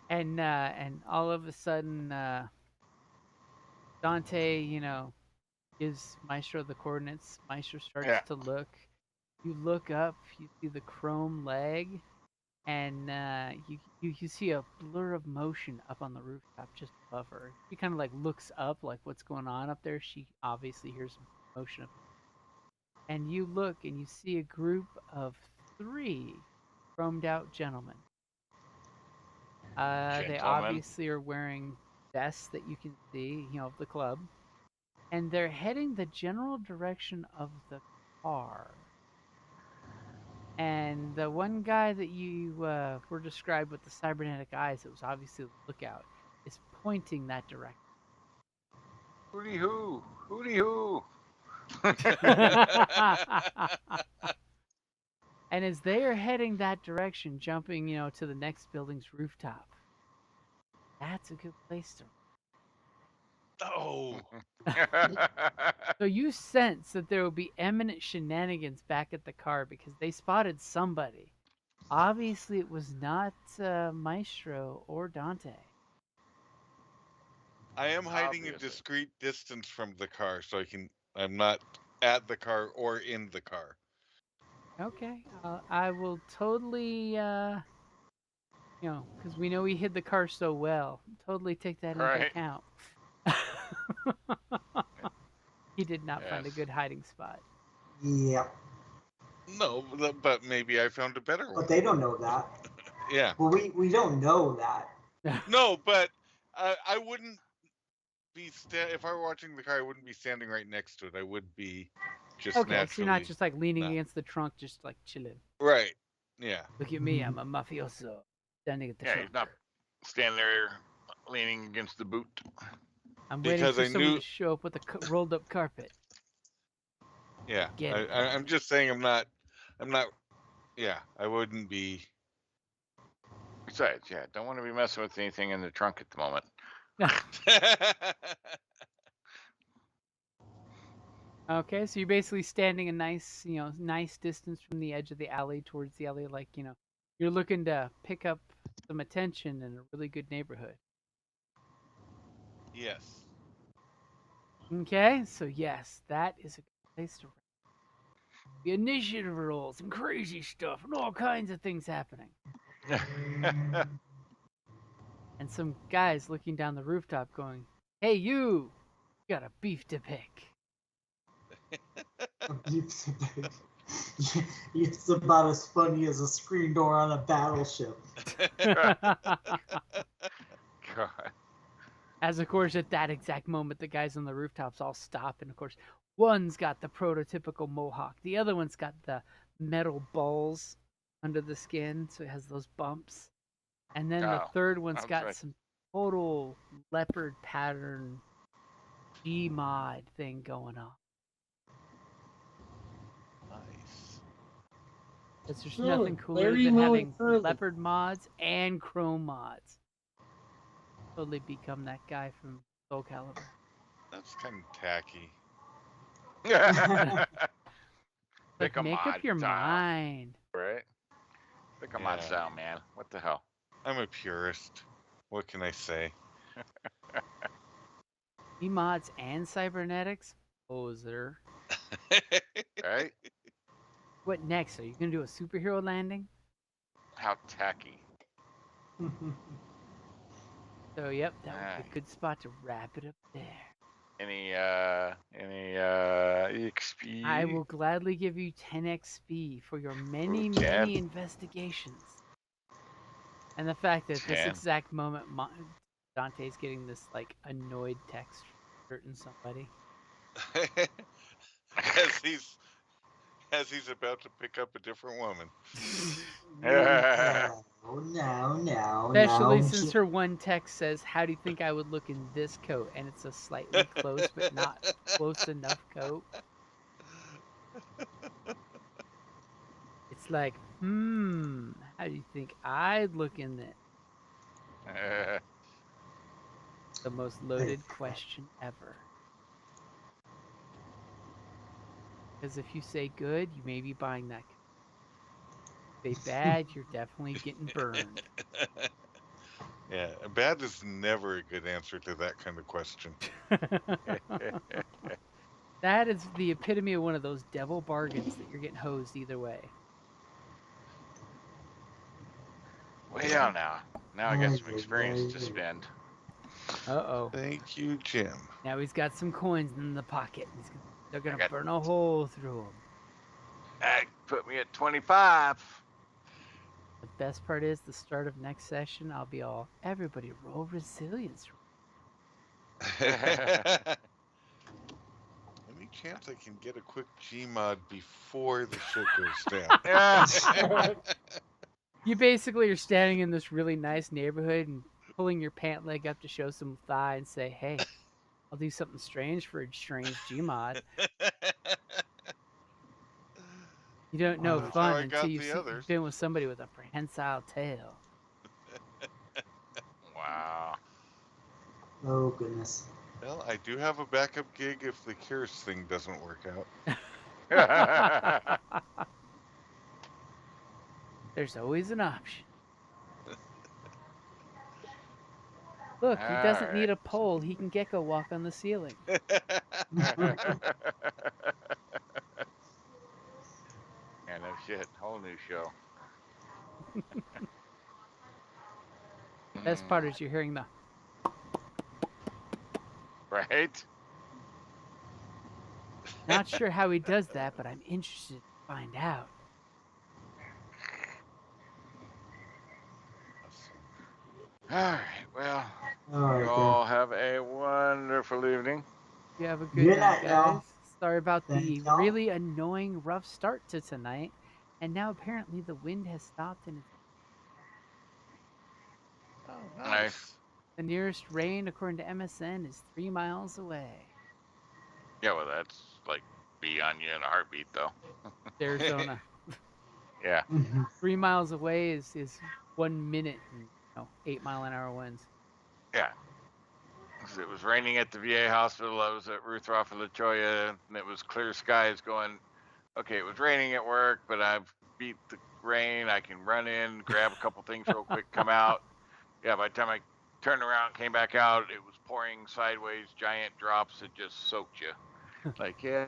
And all of a sudden, Dante, gives Maestro the coordinates. Maestro starts to look. You look up, you see the chrome leg, and you see a blur of motion up on the rooftop just above her. She kind of like looks up, like what's going on up there. She obviously hears motion up. And you look and you see a group of 3 chromed out gentlemen. They obviously are wearing vests that you can see, of the club. And they're heading the general direction of the car. And the one guy that you were described with the cybernetic eyes, that was obviously the lookout, is pointing that direction. Hooty hoo, hooty hoo. And as they are heading that direction, jumping, to the next building's rooftop, that's a good place to. Oh, So you sense that there will be imminent shenanigans back at the car because they spotted somebody. Obviously, it was not Maestro or Dante. I am hiding a discrete distance from the car, so I'm not at the car or in the car. Okay, I will totally, because we know he hid the car so well, totally take that into account. He did not find a good hiding spot. Yep. No, but maybe I found a better one. But they don't know that. Yeah. Well, we don't know that. No, but I wouldn't be if I were watching the car. I wouldn't be standing right next to it. I would be just Okay, naturally. so you're not just like leaning against the trunk, just like chilling. Right. Yeah. Look at me, I'm a mafioso standing at the trunk. He's not standing there leaning against the boot. I'm waiting for someone to show up with a rolled up carpet. Yeah, I'm just saying I'm not. Yeah, I wouldn't be. Besides, don't want to be messing with anything in the trunk at the moment. Okay, so you're basically standing a nice distance from the edge of the alley towards the alley, like, you're looking to pick up some attention in a really good neighborhood. Yes. Okay, so yes, that is a good place to. The initiative rolls and crazy stuff and all kinds of things happening. And some guys looking down the rooftop going, "Hey, you got a beef to pick." It's about as funny as a screen door on a battleship. God. As of course, at that exact moment, the guys on the rooftops all stop, and of course, one's got the prototypical mohawk, the other one's got the metal balls under the skin, so it has those bumps, and then the Oh, third one's I'm got sorry. some total leopard pattern G mod thing going on. Nice. Because there's So, nothing cooler Larry, than Moe, having and Curly. leopard mods and chrome mods. Totally become that guy from Soul Calibur. That's kind of tacky. Like, Pick a make mod up your style, mind. right? Pick a mod Yeah. style, man. What the hell? I'm a purist. What can I say? E-mods and cybernetics? Poser. Right? What next? Are you going to do a superhero landing? How tacky. So, yep, that would be Alright. a good spot to wrap it up there. Any EXP? I will gladly give you 10 XP for your many, Ooh, 10. many investigations. And the fact that this 10. exact moment, Dante's getting this, like, annoyed text from certain somebody. as he's about to pick up a different woman. No. Especially since her one text says, "How do you think I would look in this coat?" And it's a slightly close but not close enough coat. It's like, how do you think I'd look in this? The most loaded question ever. Because if you say good, you may be buying that coat. If you say bad, you're definitely getting burned. Yeah, bad is never a good answer to that kind of question. That is the epitome of one of those devil bargains that you're getting hosed either way. Well, now I got some experience to spend. Uh-oh. Thank you, Jim. Now he's got some coins in the pocket. They're going to got- burn a hole through them. That put me at 25. The best part is the start of next session, I'll be all, everybody roll resilience. Any chance I can get a quick Gmod before the shit goes down? You basically are standing in this really nice neighborhood and pulling your pant leg up to show some thigh and say, "Hey, I'll do something strange for a strange Gmod." You don't know That's how fun I until got you've the others. been with somebody with a prehensile tail. Wow. Oh goodness. Well, I do have a backup gig if the Keras thing doesn't work out. There's always an option. Look, he doesn't need a pole. He can gecko walk on the ceiling. Yeah, no shit. Whole new show. Best part is you're hearing the. Right? Not sure how he does that, but I'm interested to find out. All right. Well, All right, you all have a wonderful evening. You have a good Good night, night, y'all. guys. Sorry about the Thanks, y'all. really annoying, rough start to tonight. And now apparently the wind has stopped and it's Oh, Nice. the nearest rain, according to MSN, is 3 miles away. Yeah, well, that's like be on you in a heartbeat, though. Arizona. Yeah. 3 miles away is 1 minute and 8-mile-an-hour winds. Yeah. 'Cause it was raining at the VA hospital. I was at Ruth Rafa La Choya, and it was clear skies going, okay, it was raining at work, but I've beat the rain. I can run in, grab a couple things real quick, come out. Yeah, by the time I turned around, came back out. It was pouring sideways, giant drops that just soaked you. Like, yeah,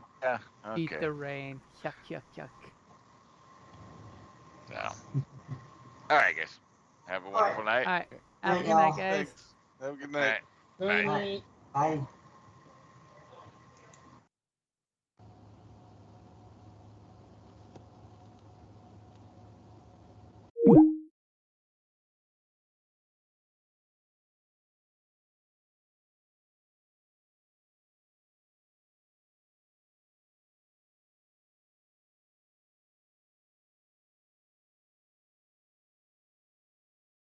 Eat okay. the rain. Yuck, yuck, yuck. So, all right, guys. Have a wonderful night. All right. Night, Have a good night, y'all. guys. Thanks. Have a good All night. right. Good Bye. night. Bye.